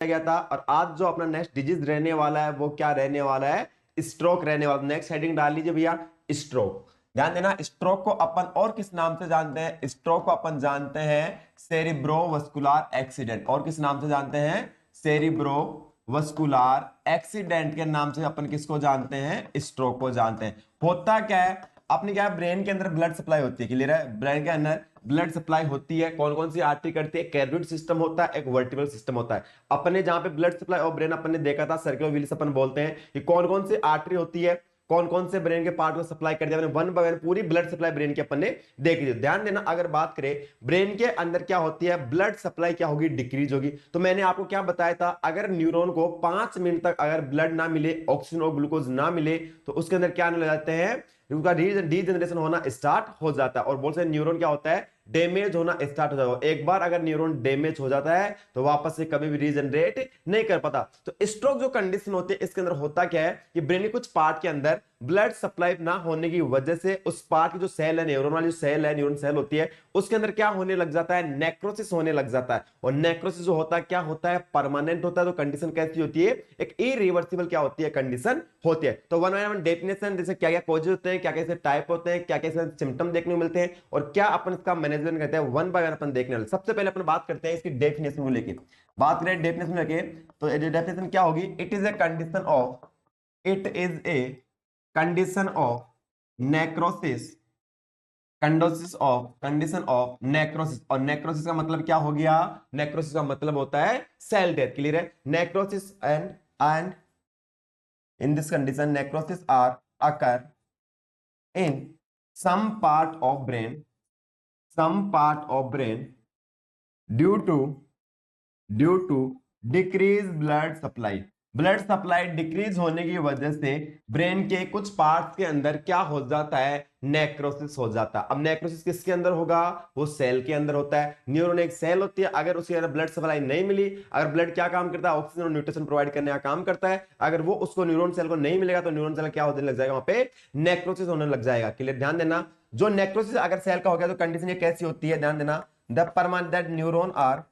गया था। और आज जो अपना नेक्स्ट डिजीज रहने वाला है वो क्या रहने वाला है, स्ट्रोक रहने वाला। नेक्स्ट हेडिंग डाल लीजिए भैया, स्ट्रोक। ध्यान देना, स्ट्रोक को अपन और किस नाम से जानते हैं, स्ट्रोक को अपन जानते हैं सेरिब्रोवस्कुलर एक्सीडेंट। और किस नाम से जानते हैं, सेरिब्रोवस्कुलर एक्सीडेंट के नाम से अपन किसको जानते हैं, स्ट्रोक को जानते हैं। होता क्या है, अपने क्या ब्रेन के अंदर ब्लड सप्लाई होती है, क्लियर है, ब्रेन के अंदर ब्लड सप्लाई होती है। कौन कौन सी आर्टरी करती है, कैरोटिड सिस्टम होता है, एक वर्टिब्रल सिस्टम होता है। अपने जहां पे ब्लड सप्लाई और ब्रेन अपन ने देखा था सर्कुलर व्हील्स अपन बोलते हैं कि कौन कौन सी आर्टरी होती है, कौन कौन से ब्रेन के पार्ट को सप्लाई कर दिया, वन बाय वन पूरी ब्लड सप्लाई ब्रेन की अपन ने देख ली। ध्यान देना, अगर बात करें ब्रेन के अंदर क्या होती है, ब्लड सप्लाई क्या होगी, डिक्रीज होगी। तो मैंने आपको क्या बताया था, अगर न्यूरॉन को 5 मिनट तक अगर ब्लड ना मिले, ऑक्सीजन और ग्लूकोज ना मिले, तो उसके अंदर क्या आने लग जाते हैं, उनका डीजनरेशन होना स्टार्ट हो जाता है। और बोलते हैं न्यूरॉन क्या होता है, डैमेज होना स्टार्ट हो जाता है। एक बार अगर न्यूरॉन डैमेज हो जाता है तो वापस से कभी भी रीजनरेट नहीं कर पाता। तो स्ट्रोक जो कंडीशन होती है, इसके अंदर होता क्या है कि ब्रेन के कुछ पार्ट के अंदर ब्लड सप्लाई ना होने की वजह से उस पार्ट की जो सेल है, न्यूरॉन वाली जो सेल है, न्यूरॉन सेल होती है, उसके अंदर क्या होने लग जाता है, नेक्रोसिस होने लग जाता है। और नेक्रोसिस जो होता है क्या होता है, परमानेंट होता है। तो कंडीशन कैसी होती है, एक इरिवर्सिबल क्या होती है, कंडीशन होती है। तो वन बाय वन डेफिनेशन, जैसे क्या क्या कॉजेज होते हैं, क्या कैसे टाइप होते हैं, क्या कैसे सिम्टम देखने को मिलते हैं, और क्या अपन इसका मैनेजमेंट करते हैं, वन बाय वन अपन देखने वाले। सबसे पहले अपन बात करते हैं इसकी डेफिनेशन को लेके। बात करें डेफिनेशन लेके, तो डेफिनेशन क्या होगी, it is a condition of, it is a condition of necrosis, condition of necrosis. और नेक्रोसिस का मतलब क्या हो गया, नेक्रोसिस का मतलब होता है सेल डेथ, क्लियर है। Necrosis and in this condition necrosis are occur in some part of brain, some part of brain due to decrease blood supply. Blood supply decrease होने की वजह से ब्रेन के कुछ पार्ट्स के अंदर क्या हो जाता है, नेक्रोसिस हो जाता है। अब नेक्रोसिस किसके अंदर होगा, वो सेल के अंदर होता है। न्यूरॉन एक सेल होती है, अगर उसके अंदर ब्लड सप्लाई नहीं मिली, अगर ब्लड क्या काम करता है, ऑक्सीजन और न्यूट्रिशन प्रोवाइड करने का काम करता है, अगर वो उसको न्यूरॉन सेल को नहीं मिलेगा तो न्यूरॉन सेल क्या होने लग जाएगा, वहां पे नेक्रोसिस होने लग जाएगा। क्लियर, ध्यान देना, जो नेक्रोसिस अगर सेल का हो गया तो कंडीशन ये कैसी होती है, ध्यान देना, the permanent that neuron are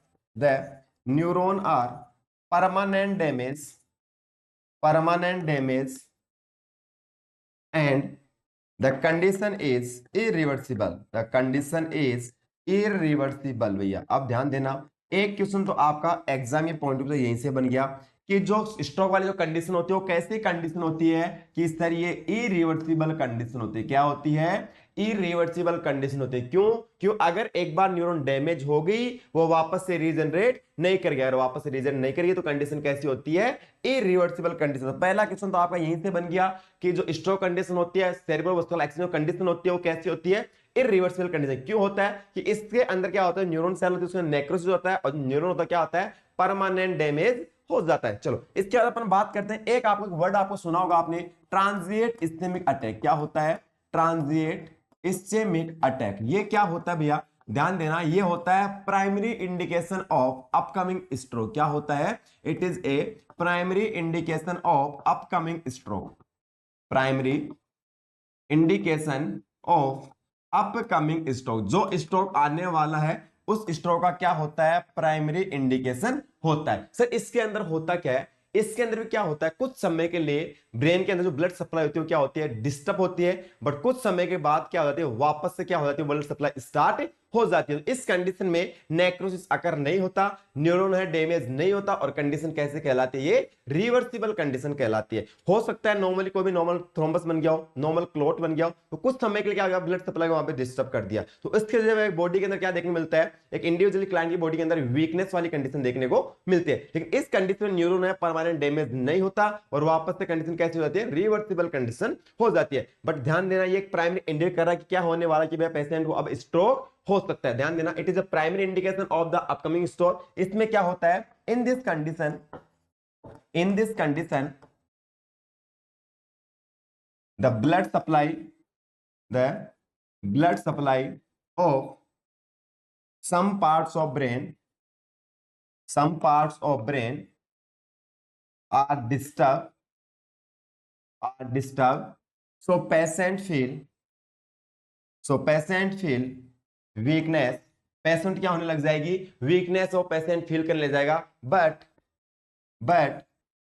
permanent damage and the condition is irreversible भैया। अब ध्यान देना, एक क्वेश्चन तो आपका एग्जाम के पॉइंट ऑफ व्यू यहीं से बन गया कि जो स्ट्रोक वाली जो कंडीशन होती है वो कैसी कंडीशन होती है, कि सर ये इरिवर्सिबल कंडीशन होती है। क्या होती है, इरिवर्सिबल कंडीशन होती है। क्यों अगर एक बार न्यूरॉन डैमेज हो गई, वो वापस से रीजनरेट नहीं कर गया, वापस से रीजन नहीं करिए तो कंडीशन कैसी होती है, इरिवर्सिबल कंडीशन। पहला क्वेश्चन तो आपका यहीं से बन गया कि जो स्ट्रोक कंडीशन होती है, सेरेब्रोवास्कुलर एक्सीडेंट कंडीशन होती है, वो कैसी होती है, इरिवर्सिबल कंडीशन। क्यों होता है कि इसके अंदर क्या होता है, न्यूरॉन सेल होती है, उसमें नेक्रोसिस होता है, और न्यूरॉन होता है क्या होता है, परमानेंट डैमेज हो जाता है। चलो इसके बाद अपन बात करते हैं, एक आपको वर्ड आपको सुना होगा आपने, ट्रांजिएंट इस्केमिक अटैक। क्या होता है, ट्रांजिएंट इस्केमिक अटैक। ये क्या होता है भैया, ध्यान देना, ये होता है primary indication of upcoming stroke. क्या होता है, it is a primary indication of upcoming stroke, primary indication of upcoming stroke. जो स्ट्रोक आने वाला है उस स्ट्रोक का क्या होता है, प्राइमरी इंडिकेशन होता है। सर इसके अंदर होता क्या है, इसके अंदर भी क्या होता है, कुछ समय के लिए ब्रेन के अंदर जो ब्लड सप्लाई होती है क्या होती है, डिस्टर्ब होती है, बट कुछ समय के बाद क्या हो जाती है, वापस से क्या हो जाती है, ब्लड सप्लाई स्टार्ट हो जाती है। तो इस कंडीशन में नेक्रोसिस अकर नहीं होता, न्यूरॉन है डैमेज नहीं होता, और कंडीशन कैसे कहलाती है, ये रिवर्सिबल कंडीशन कहलाती है। हो सकता है नॉर्मली कोई भी नॉर्मल थ्रोम्बस बन गया हो, नॉर्मल क्लोट बन गया हो, तो कुछ समय के लिए क्या हो गया, ब्लड सप्लाई वहां पे डिस्टर्ब कर दिया। तो इसके वजह बॉडी के अंदर क्या देखने मिलता है, एक इंडिविजुअल क्लाइंट की बॉडी के अंदर वीकनेस वाली कंडीशन देखने को मिलती है। लेकिन इस कंडीशन में न्यूरॉन है परमानेंट डैमेज नहीं होता, और वापस से कंडीशन कैसी हो जाती है, रिवर्सिबल कंडीशन हो जाती है। बट ध्यान देना, ये एक प्राइमरी इंडिकेट कर रहा है कि क्या होने वाला है, कि भाई पेशेंट को अब स्ट्रोक हो सकता है। ध्यान देना, it is a primary indication of the upcoming stroke. इसमें क्या होता है, इन this condition the the blood supply of some parts of brain are disturbed, so patient feel weakness। Patient क्या होने लग जाएगी, वीकनेस, और पेशेंट फील करने लग जाएगा। But but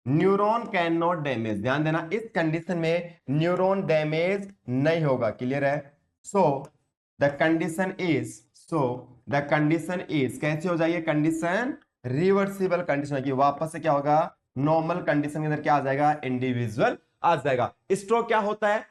neuron can not damage. ध्यान देना, इस कंडीशन में न्यूरॉन डैमेज नहीं होगा। क्लियर है? So the condition is, so the condition is कैसे हो जाएगी कंडीशन? रिवर्सिबल कंडीशन होगी। वापस से क्या होगा? नॉर्मल कंडीशन के अंदर क्या आ जाएगा? इंडिविजुअल आ जाएगा। स्ट्रोक क्या होता है?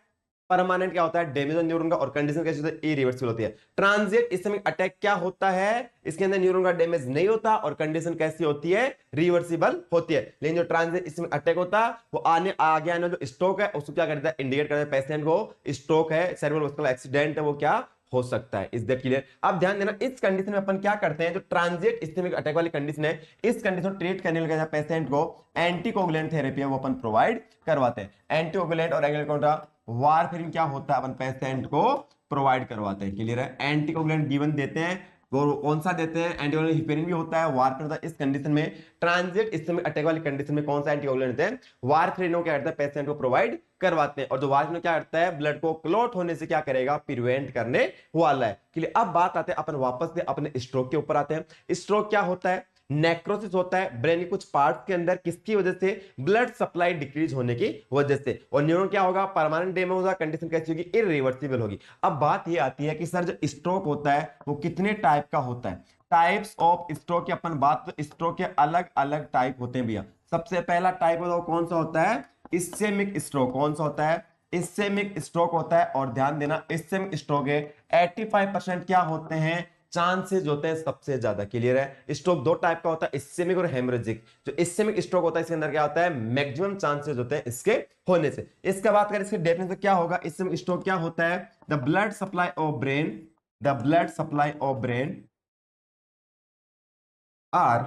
परमानेंट क्या होता है? डैमेज ऑफ न्यूरॉन का। और कंडीशन कैसी होती है? इरिवर्सिबल होती है। ट्रांजिट इस्केमिक अटैक क्या होता है? इसके अंदर न्यूरॉन का डैमेज नहीं होता और कंडीशन कैसी होती है? रिवर्सिबल होती है। लेकिन जो ट्रांजिट इस्केमिक अटैक होता है वो आगे आने जो स्ट्रोक है उसको क्या करता है? इंडिकेट करता है पेशेंट को स्ट्रोक है, सेरेब्रल वास्कुलर एक्सीडेंट है, वो क्या हो सकता है। Is that clear? अब ध्यान देना, इस कंडीशन में अपन क्या करते हैं, जो ट्रांजिट इस्केमिक अटैक वाली कंडीशन है, इस कंडीशन को ट्रीट करने लगे पेशेंट को एंटीकोगुलेंट थेरेपी है वो अपन प्रोवाइड करवाते हैं। एंटीकोगुलेंट और वारफेरिन क्या होता है? अपन पेशेंट को प्रोवाइड करवाते हैं। क्लियर है? एंटीकोगुलेंट गिवन देते हैं। वो कौन सा देते हैं? एंटीकोगुलेंट हिपेरिन भी होता है, वारफेरिन होता है। इस कंडीशन में ट्रांजिट इस्केमिक अटैक वाली कंडीशन में कौन सा एंटीकोगुलेंट देते हैं? वारफेरिन क्या करता है? पेशेंट को प्रोवाइड करवाते हैं। और जो वारफेरिन क्या करता है? ब्लड को क्लॉट होने से क्या करेगा? प्रिवेंट करने वाला है। क्लियर? अब बात आते हैं अपन वापस से अपने स्ट्रोक के ऊपर आते हैं। स्ट्रोक क्या होता है? नेक्रोसिस होता है ब्रेन के कुछ पार्ट्स के अंदर, किसकी वजह से? ब्लड सप्लाई डिक्रीज होने की वजह से। और न्यूरॉन क्या होगा? परमानेंट डैमेज होगा। कंडीशन कैसी होगी? इरिवर्सिबल होगी। अब बात ये आती है कि सर जो स्ट्रोक होता है वो कितने टाइप का होता है? टाइप्स ऑफ स्ट्रोक की अपन बात, तो स्ट्रोक के अलग अलग टाइप होते हैं भैया। सबसे पहला टाइप होता है कौन सा होता है? Ischaemic stroke. कौन सा होता है? इस्केमिक स्ट्रोक होता है। और ध्यान देना, इस्केमिक स्ट्रोक है 85% क्या होते हैं? चांसेस होते हैं सबसे ज्यादा। क्लियर है? स्ट्रोक दो टाइप का होता है, इस्केमिक और हेमरेजिक। जो इस्केमिक स्ट्रोक होता है इसके अंदर क्या होता है? मैक्सिमम चांसेस होते हैं इसके होने से। इसका बात करें, इसके डेफिनेशन क्या होगा? इस्केमिक स्ट्रोक क्या होता है? The blood supply of brain, the blood supply of brain are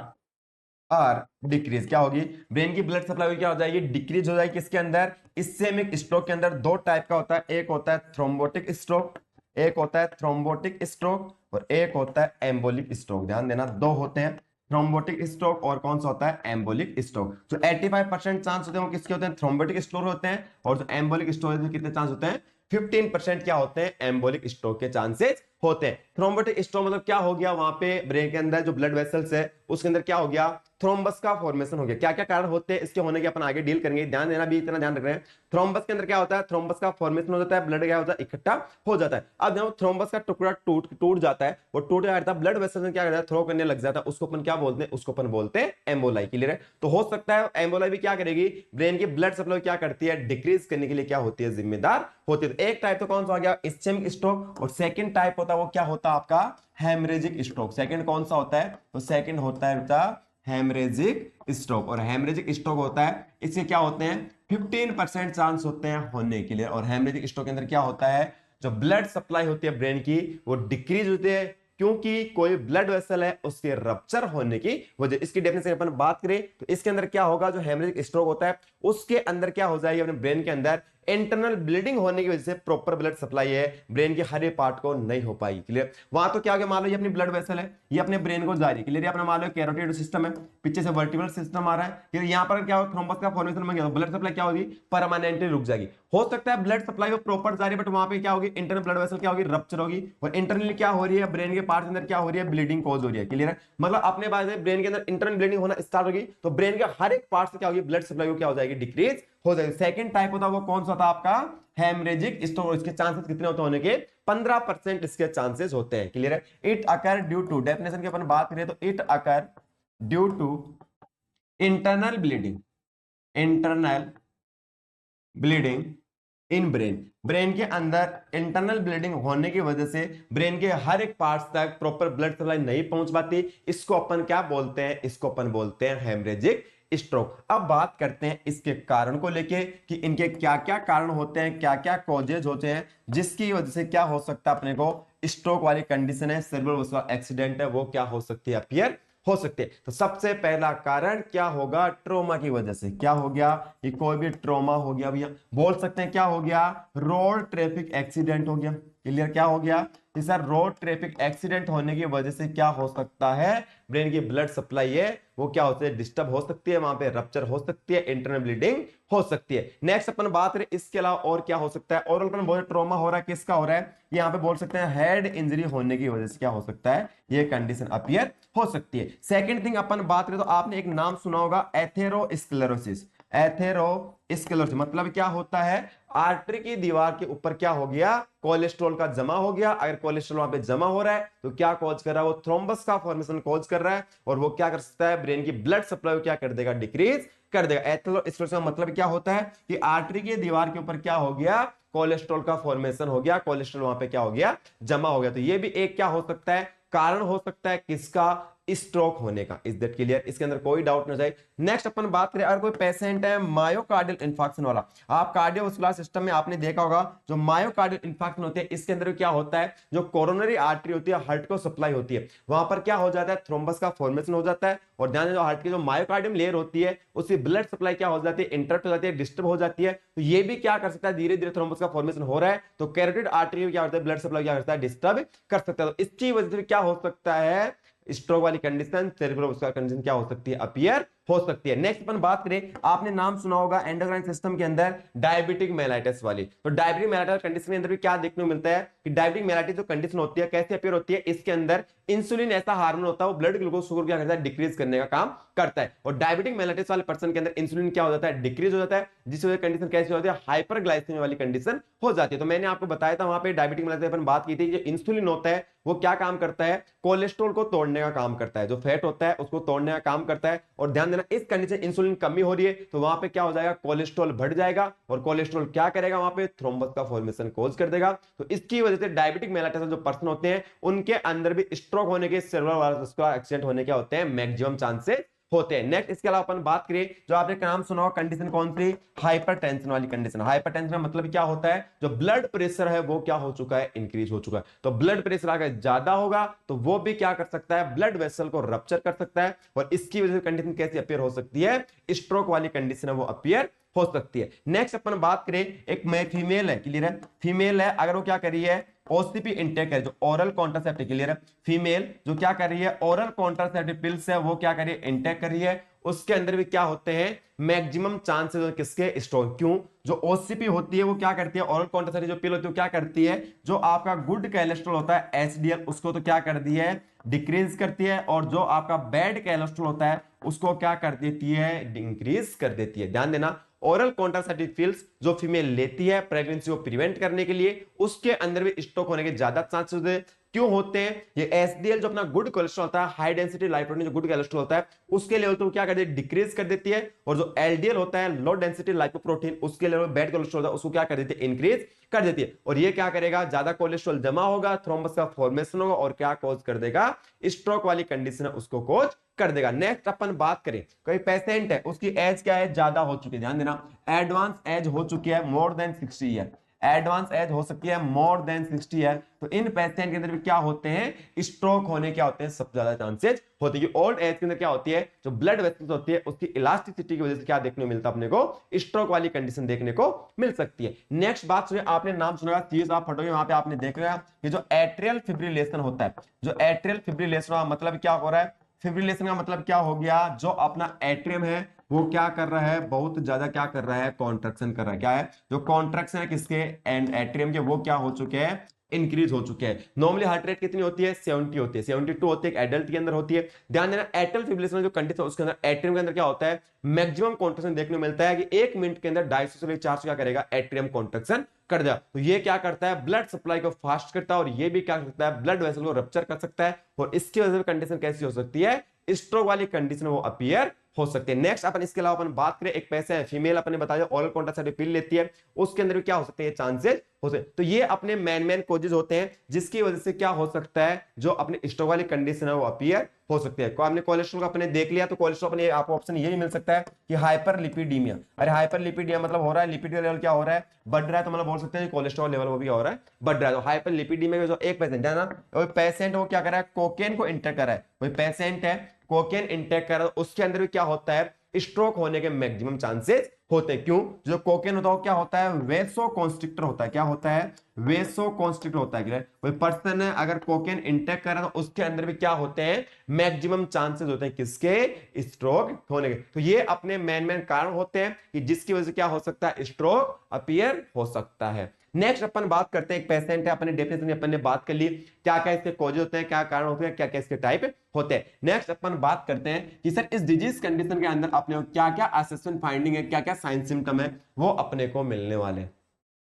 are decrease. क्या होगी? ब्रेन की ब्लड सप्लाई क्या हो जाएगी? डिक्रीज हो जाएगी। किसके अंदर? इस्केमिक स्ट्रोक के अंदर दो टाइप का होता है, एक होता है थ्रोम्बोटिक स्ट्रोक, एक होता है थ्रोम्बोटिक स्ट्रोक, और एक होता है एम्बोलिक स्ट्रोक। ध्यान देना, दो होते हैं, थ्रोम्बोटिक स्ट्रोक और कौन सा होता है? Embolic stroke. जो 85% चांस होते हैं वो किसके होते हैं? थ्रोम्बोटिक स्ट्रोक होते हैं। और जो एम्बोलिक स्ट्रोक में कितने चांस होते हैं? 15% क्या होते हैं? एम्बोलिक स्ट्रोक के चांसेस होते हैं। थ्रोम्बोटिक स्ट्रोक मतलब क्या हो गया? वहां पे ब्रेन के अंदर जो ब्लड वेसल्स है उसके अंदर क्या हो गया? थ्रोम्बस का फॉर्मेशन हो गया। क्या क्या कारण होते हैं इसके होने के अपन आगे डील करेंगे। ध्यान देना, भी इतना ध्यान रख रहे हैं। थ्रोम्बस के अंदर क्या होता है? थ्रोम्बस का फॉर्मेशन हो जाता है, ब्लड क्या होता है? इकट्ठा हो जाता है। अब जब थ्रोम्बस का टुकड़ा टूट जाता है, वो टूट जाता है, ब्लड वेसल में क्या करता है? थ्रो करने लग जाता है। उसको अपन क्या बोलते हैं? उसको अपन बोलते हैं एम्बोलाई। क्लियर है? तो हो सकता है एम्बोलाई भी क्या करेगी? ब्रेन की ब्लड सप्लाई क्या करती है? डिक्रीज करने के लिए क्या होती है? जिम्मेदार होती है। तो एक टाइप तो कौन सा आ गया? Ischaemic stroke. और सेकंड टाइप होता है वो क्या होता है आपका? Haemorrhagic stroke. सेकंड कौन सा होता है? तो सेकंड होता है बेटा हेमरेजिक स्ट्रोक। और हेमरेजिक स्ट्रोक होता है, इसके क्या होते हैं? 15% चांस होते हैं होने के लिए। और हेमरेजिक स्ट्रोक के अंदर क्या होता है? जो ब्लड सप्लाई होती है ब्रेन की वो डिक्रीज होती है, क्योंकि कोई ब्लड वेसल है उसके रप्चर होने की वजह। इसकी डेफिनेशन अपन बात करें तो इसके अंदर क्या होगा? जो हेमरेजिक स्ट्रोक होता है उसके अंदर क्या हो जाएगी? अपने ब्रेन के अंदर इंटरनल ब्लीडिंग होने की वजह से प्रॉपर ब्लड सप्लाई है ब्रेन के हर एक पार्ट को नहीं हो पाएगी। क्लियर? वहां तो क्या हो गया? मान लो ये अपनी ब्लड वेसल है, ये अपने ब्रेन को जा रही है। क्लियर? अपना मान लो कैरोटिड सिस्टम है, पीछे से वर्टिब्रल सिस्टम आ रहा है, यहाँ पर क्या हो? थ्रोम्बस का फॉर्मेशन बन गया, ब्लड सप्लाई क्या होगी? परमानेंटली रुक जाएगी। हो सकता है ब्लड सप्लाई वो प्रॉपर जा रही है, बट वहां पे क्या होगी? इंटरनल ब्लड वेसल क्या होगी? रप्चर होगी। और इंटरनली क्या हो रही है? ब्रेन के पार्ट के अंदर क्या हो रही है? ब्लीडिंग कॉज हो रही है। क्लियर है? मतलब अपने बात में ब्रेन के अंदर इंटरनल ब्लीडिंग होना स्टार्ट होगी तो ब्रेन के हर एक पार्ट से क्या होगी? ब्लड सप्लाई क्या हो जाएगी? डिक्रीज हो जाएगी। सेकंड टाइप होता है वो कौन सा था आपका? Haemorrhagic stroke. इसके चांसेस कितने होते होने के? 15% इसके चांसेस होते हैं। क्लियर है? It occur due to, definition की अपन बात करें तो it occur due to internal bleeding, internal bleeding in brain. Brain के अंदर इंटरनल ब्लीडिंग होने की वजह से ब्रेन के हर एक पार्ट्स तक प्रॉपर ब्लड सप्लाई नहीं पहुंच पाती। इसको अपन क्या बोलते हैं? इसको अपन बोलते हैं हेमरेजिक स्ट्रोक। अब बात करते हैं इसके कारण को लेके कि इनके क्या क्या कारण होते हैं, क्या क्या कॉजेज होते हैं जिसकी वजह से क्या हो सकता है अपने को स्ट्रोक वाली कंडीशन है, सेरेब्रल वास्कुलर एक्सीडेंट है, वो क्या हो सकती है? अपीयर हो सकते हैं। तो सबसे पहला कारण क्या होगा? ट्रोमा की वजह से। क्या हो गया? ये कोई भी ट्रोमा हो गया भैया, बोल सकते हैं क्या हो गया? रोड ट्रैफिक एक्सीडेंट हो गया। क्लियर? क्या हो गया? सर रोड ट्रैफिक एक्सीडेंट होने की वजह से क्या हो सकता है? ब्रेन की ब्लड सप्लाई है वो क्या होती है, डिस्टर्ब हो सकती है, वहां पे रप्चर हो सकती है, इंटरनल ब्लीडिंग हो सकती है। नेक्स्ट अपन बात करें इसके अलावा और क्या हो सकता है, और अपन बोले ट्रॉमा हो रहा है, किसका हो रहा है, यहाँ पे बोल सकते हैं हेड इंजरी होने की वजह से क्या हो सकता है, ये कंडीशन अपीयर हो सकती है। सेकंड थिंग अपन बात करें तो आपने एक नाम सुना होगा एथेरोस्क्लेरोसिस। एथेरोस्क्लेरोसिस मतलब क्या होता है, आर्टरी की दीवार के ऊपर क्या हो गया, कोलेस्ट्रॉल का जमा हो गया। अगर कोलेस्ट्रॉल वहां पे जमा हो रहा है तो क्या कॉज कर रहा है, वो थ्रोम्बस का फॉर्मेशन कॉज कर रहा है, और वो क्या कर सकता है, ब्रेन की ब्लड सप्लाई को क्या कर देगा, डिक्रीज कर देगा। एथेरोस्क्लेरोसिस का मतलब क्या होता है कि आर्टरी की दीवार के ऊपर क्या हो गया, कोलेस्ट्रॉल का फॉर्मेशन हो गया, कोलेस्ट्रॉल वहां पे क्या हो गया, जमा हो गया। तो ये भी एक क्या हो सकता है, कारण हो सकता है किसका, स्ट्रोक होने का। इज दैट क्लियर, इसके अंदर कोई डाउट ना जाए। नेक्स्ट अपन बात करें, अगर कोई पेशेंट है मायोकार्डियल इंफार्क्शन वाला, आप कार्डियोवास्कुलर सिस्टम में आपने देखा होगा जो मायोकार्डियल इंफार्क्शन होते हैं, इसके अंदर क्या होता है, जो कोरोनरी आर्टरी होती है, हार्ट को सप्लाई होती है, वहां पर क्या हो जाता है, थ्रोम्बस का फॉर्मेशन हो जाता है, और ध्यान जो हार्ट की जो मायोकार्डियम लेयर होती है उसकी ब्लड सप्लाई क्या हो जाती है, इंटरप्ट हो जाती है, डिस्टर्ब हो जाती है। तो ये भी क्या कर सकता है, धीरे धीरे थ्रोम्बस का फॉर्मेशन हो रहा है तो कैरोटिड आर्टरी में क्या होता है, ब्लड सप्लाई क्या करता है, डिस्टर्ब कर सकता है। तो इसकी वजह से क्या हो सकता है, स्ट्रोक वाली कंडीशन, सेरेब्रोवास्कुलर कंडीशन क्या हो सकती है, अपीयर हो सकती है। नेक्स्ट अपन बात करें, आपने नाम सुना होगा एंडोक्राइन सिस्टम के अंदर डायबिटिक मेलाइटिस वाली। तो डायबिटिक मेलाइटिस कंडीशन के अंदर भी क्या देखने को मिलता है कि डायबिटिक मेलाइटिस जो कंडीशन होती है कैसे अपीयर होती है, इसके अंदर इंसुलिन ऐसा हार्मोन होता है, वो ब्लड ग्लूकोज शुगर क्या करता है, डिक्रीज करने का काम करता है। और डायबिटिक मेलाइटिस वाले पर्सन के अंदर इंसुलिन क्या हो जाता है, डिक्रीज हो जाता है, जिस वजह से कंडीशन कैसी होती है, हाइपरग्लाइसेमिया वाली कंडीशन हो जाती है। तो मैंने आपको बताया था वहां पे डायबिटिक मेलाइटिस अपन बात की थी, जो इंसुलिन होता है वो क्या काम करता है, कोलेस्ट्रॉल को तोड़ने का काम करता है, जो फैट होता है उसको तोड़ने का काम करता है। और ध्यान देना, इस कंडीशन इंसुलिन कमी हो रही है तो वहां पे क्या हो जाएगा, कोलेस्ट्रॉल बढ़ जाएगा, और कोलेस्ट्रॉल क्या करेगा, वहां पे थ्रोम्बस का फॉर्मेशन कॉज कर देगा। तो इसकी वजह से डायबिटिक मेलाइटिस जो पर्सन होते हैं उनके अंदर भी स्ट्रोक होने के, सेरेब्रोवास्कुलर एक्सीडेंट होने के होते हैं, मैक्सिमम चांसेस होते हैं। नेक्स्ट इसके अलावा अपन बात करें, जो आपने नाम सुना होगा कंडीशन कौन सी, हाइपरटेंशन वाली कंडीशन। हाइपरटेंशन मतलब क्या होता है, जो ब्लड प्रेशर है वो क्या हो चुका है, इंक्रीज हो चुका है। तो ब्लड प्रेशर अगर ज्यादा होगा तो वो भी क्या कर सकता है, ब्लड वेसल को रप्चर कर सकता है, और इसकी वजह से कंडीशन कैसी अपीयर हो सकती है, स्ट्रोक वाली कंडीशन है वो अपीयर हो सकती है। नेक्स्ट अपन बात करें, एक मैं फीमेल है, क्लियर है, फीमेल है, अगर वो क्या करी है, ओसीपी इंटेक है, जो ओरल कॉन्ट्रासेप्टिव, क्लियर है, फीमेल जो क्या कर रही है, ओरल कॉन्ट्रासेप्टिव पिल्स है वो क्या कर रही है, इंटेक कर रही है, उसके अंदर भी क्या होते हैं, मैक्सिमम चांसेस किसके, स्ट्रोक। क्यों, जो ओसीपी होती है वो क्या करती है, ओरल कॉन्ट्रासेप्टिव जो पिल होती है वो क्या करती है, जो आपका गुड कोलेस्ट्रॉल होता है एचडीएल उसको तो क्या कर दी है, डिक्रीज करती है, और जो आपका बैड कोलेस्ट्रॉल होता है उसको क्या कर देती है, इंक्रीज कर देती है। ध्यान देना, ओरल कॉन्ट्रासेप्टिव पिल्स जो फीमेल लेती है प्रेगनेंसी को प्रिवेंट करने के लिए, उसके अंदर भी स्ट्रोक होने के ज्यादा चांसेस होते हैं। क्यों होते हैं, ये एसडीएल जो अपना गुड कोलेस्ट्रॉल होता है, हाई डेंसिटी लाइपोप्रोटीन जो गुड कोलेस्ट्रॉल होता है, उसके लेवल तो क्या कर देती है, डिक्रीज कर देती है, और जो एलडीएल होता है, लो डेंसिटी लाइपोप्रोटीन, उसके लेवल बैड कोलेस्ट्रॉल होता है उसको क्या कर देती है, इंक्रीज कर देती है। और ये क्या करेगा, ज्यादा कोलेस्ट्रॉल जमा होगा, थ्रोम्बस का फॉर्मेशन होगा, और क्या कॉज कर देगा, स्ट्रोक वाली कंडीशन है उसको कॉज कर देगा। नेक्स्ट अपन बात करें, कोई पेशेंट है उसकी एज क्या है, ज्यादा हो चुकी है, ध्यान देना, एडवांस एज हो चुकी है, more than 60 year, advance age हो सकती है मोर देन 60 ईयर। तो इन पेशेंट के अंदर भी क्या होते हैं, स्ट्रोक होने क्या होते हैं, सबसे ज्यादा चांसेस होते हैं। ओल्ड एज के अंदर क्या होती है, जो ब्लड वेसल्स होती है उसकी इलास्टिसिटी की वजह से क्या देखने को मिलता है, अपने को स्ट्रोक वाली कंडीशन देखने को मिल सकती है। नेक्स्ट बात सुनिए, आपने नाम सुना चीज आप फटोगे, वहां पे आपने देखा कि जो एट्रियल फिब्रिलेशन होता है, जो एट्रियल फिब्रिलेशन मतलब क्या हो रहा है, फिब्रिलेशन का मतलब क्या हो गया, जो अपना एट्रियम है वो क्या कर रहा है, बहुत ज्यादा क्या कर रहा है, कॉन्ट्रैक्शन कर रहा है। क्या है, जो कॉन्ट्रैक्शन है किसके, एंड एट्रियम के, वो क्या हो चुके हैं, इंक्रीज हो चुके हैं। नॉर्मली हार्ट रेट कितनी होती है, 70 होती है, 72 होती है, एक एडल्ट के अंदर होती है। ध्यान देना, एट्रियल फिब्रिलेशन जो कंडीशन उसके अंदर एट्रियम के अंदर क्या होता है, मैक्सिमम कॉन्ट्रैक्शन देखने को मिलता है कि 1 मिनट के अंदर 250 से 400 क्या करेगा, एट्रियम कॉन्ट्रैक्शन कर दिया। तो ये क्या करता है, ब्लड सप्लाई को फास्ट करता है, और ये भी क्या करता है, ब्लड वेसल को रप्चर कर सकता है, और इसकी वजह से कंडीशन कैसी हो सकती है, स्ट्रोक वाली कंडीशन वो अपीयर हो सकते हैं। नेक्स्ट अपन इसके अलावा अपन बात करें, एक पैसे है फीमेल अपने बताया ओरल कॉन्ट्रासेप्टिव पिल लेती है, उसके अंदर भी क्या हो सकते हैं, चांसेस हो सकते। तो ये अपने मेन कॉजेज होते हैं जिसकी वजह से क्या हो सकता है, जो अपने स्ट्रोक वाली कंडीशन है वो अपीयर हो सकती है। आपने कोलेस्ट्रॉल का अपने देख लिया, तो कोलेस्ट्रॉल अपने आपको ऑप्शन यही मिल सकता है कि हाइपरलिपिडीमिया। अरे हाइपरलिपिडीमिया मतलब हो रहा है, लिपिड लेवल क्या हो रहा है, बढ़ रहा है, तो मतलब बोल सकते हैं कोलेस्ट्रॉल लेवल वो भी हो रहा है, बढ़ रहा है। तो हाइपरलिपिडीमिया जो एक पेशेंट है ना, वो पेशेंट वो क्या कर रहा है, कोकेन को इंटेक कर रहा है, वही पेशेंट है कोकेन इंटेक कर रहा है, उसके अंदर भी क्या होता है, स्ट्रोक होने के मैक्सिमम चांसेस होते हैं। क्यों? जो कोकेन होता है वो क्या होता है, वेसो कॉन्स्ट्रिक्टर होता है। क्या होता है? वेसो कॉन्स्ट्रिक्टर होता है। कोई पर्सन है अगर कोकेन इंटेक कर रहा है तो उसके अंदर भी क्या होते हैं, मैक्सिमम चांसेस होते हैं किसके, स्ट्रोक होने के। तो ये अपने मेन कारण होते हैं कि जिसकी वजह से क्या हो सकता है, स्ट्रोक अपीयर हो सकता है। नेक्स्ट अपन बात करते हैं, एक पेशेंट है, अपने डेफिनेशन में अपन ने बात कर ली क्या क्या इसके कॉजेज होते हैं, क्या कारण होते हैं, क्या क्या इसके टाइप होते हैं। नेक्स्ट अपन बात करते हैं कि सर इस डिजीज कंडीशन के अंदर अपने क्या क्या असेसमेंट फाइंडिंग है, क्या क्या साइन सिम्टम है, वो अपने को मिलने वाले।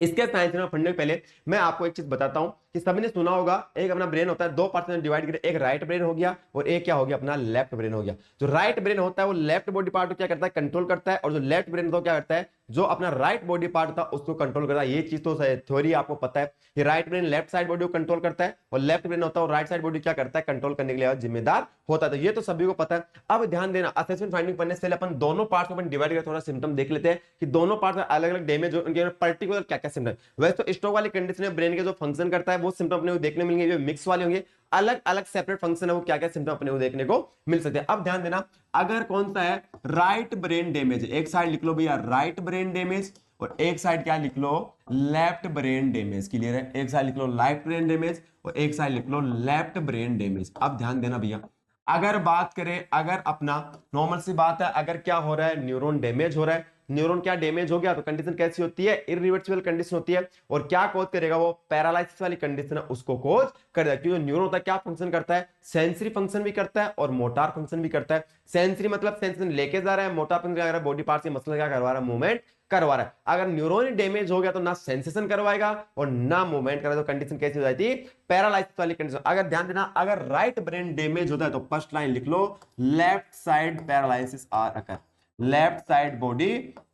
इसके साइंस में पढ़ने के पहले मैं आपको एक चीज बताता हूं कि सभी ने सुना होगा, एक अपना ब्रेन होता है, दो पार्ट में डिवाइड किया, एक राइट ब्रेन हो गया और एक क्या हो गया, अपना लेफ्ट ब्रेन हो गया। जो राइट ब्रेन होता है वो लेफ्ट बॉडी पार्ट को क्या करता है, कंट्रोल करता है, और जो लेफ्ट ब्रेन होता है क्या करता है, जो अपना राइट बॉडी पार्ट था उसको कंट्रोल करता है। ये चीज तो थ्योरी आपको पता है कि right brain left side body को कंट्रोल करता है और लेफ्ट ब्रेन होता है और राइट साइड बॉडी क्या करता है, कंट्रोल करने के लिए जिम्मेदार होता है। तो ये तो सभी को पता है। अब ध्यान देना, असेसमेंट फाइंडिंग पढ़ने से पहले अपन दोनों पार्ट्स को अपन डिवाइड करके थोड़ा सिम्टम देख लेते हैं कि दोनों पार्ट्स में अलग अलग डैमेज हो, उनके पर्टिकुलर क्या क्या सिम्टम। वैसे तो स्ट्रोक वाली कंडीशन में ब्रेन के जो फंक्शन करता है वो सिम्टम अपने को देखने मिलेंगे, जो मिक्स वाले होंगे, अलग अलग सेपरेट फंक्शन है वो क्या क्या सिम्टम अपने को देखने को मिल सकते हैं। अब ध्यान देना, अगर कौन सा है, राइट ब्रेन डैमेज, एक साइड लिख लो भैया राइट ब्रेन डैमेज और एक साइड क्या लिख लो, लेफ्ट ब्रेन डैमेज। क्लियर है? एक साइड लिख लो राइट ब्रेन डैमेज और एक साइड लिख लो लेफ्ट ब्रेन डैमेज। अब ध्यान देना भैया, अगर बात करें, अगर अपना नॉर्मल सी बात है, अगर क्या हो रहा है, न्यूरॉन डैमेज हो रहा है, न्यूरॉन क्या डैमेज हो गया तो कंडीशन कैसी होती है, इरिवर्सिबल कंडीशन होती है। और क्या कॉज करेगा, वो पैरालिसिस वाली कंडीशन है उसको कॉज करेगा। क्योंकि न्यूरॉन होता है क्या फंक्शन करता है, सेंसरी फंक्शन भी करता है और मोटार फंक्शन भी करता है। सेंसरी मतलब सेंसेशन लेके जा रहा है, मोटार फंक्शन क्या कर रहा है, बॉडी पार्ट से मसल क्या करवा रहा है, मूवमेंट करवा रहा है। अगर न्यूरॉन डैमेज हो गया तो ना सेंसेशन करवाएगा और ना मूवमेंट करवाएगा, तो कंडीशन कैसी हो जाती है, पैरालाइसिस वाली कंडीशन। अगर ध्यान देना, अगर राइट ब्रेन डैमेज होता है तो फर्स्ट लाइन लिख लो, left side paralysis are occur, left side body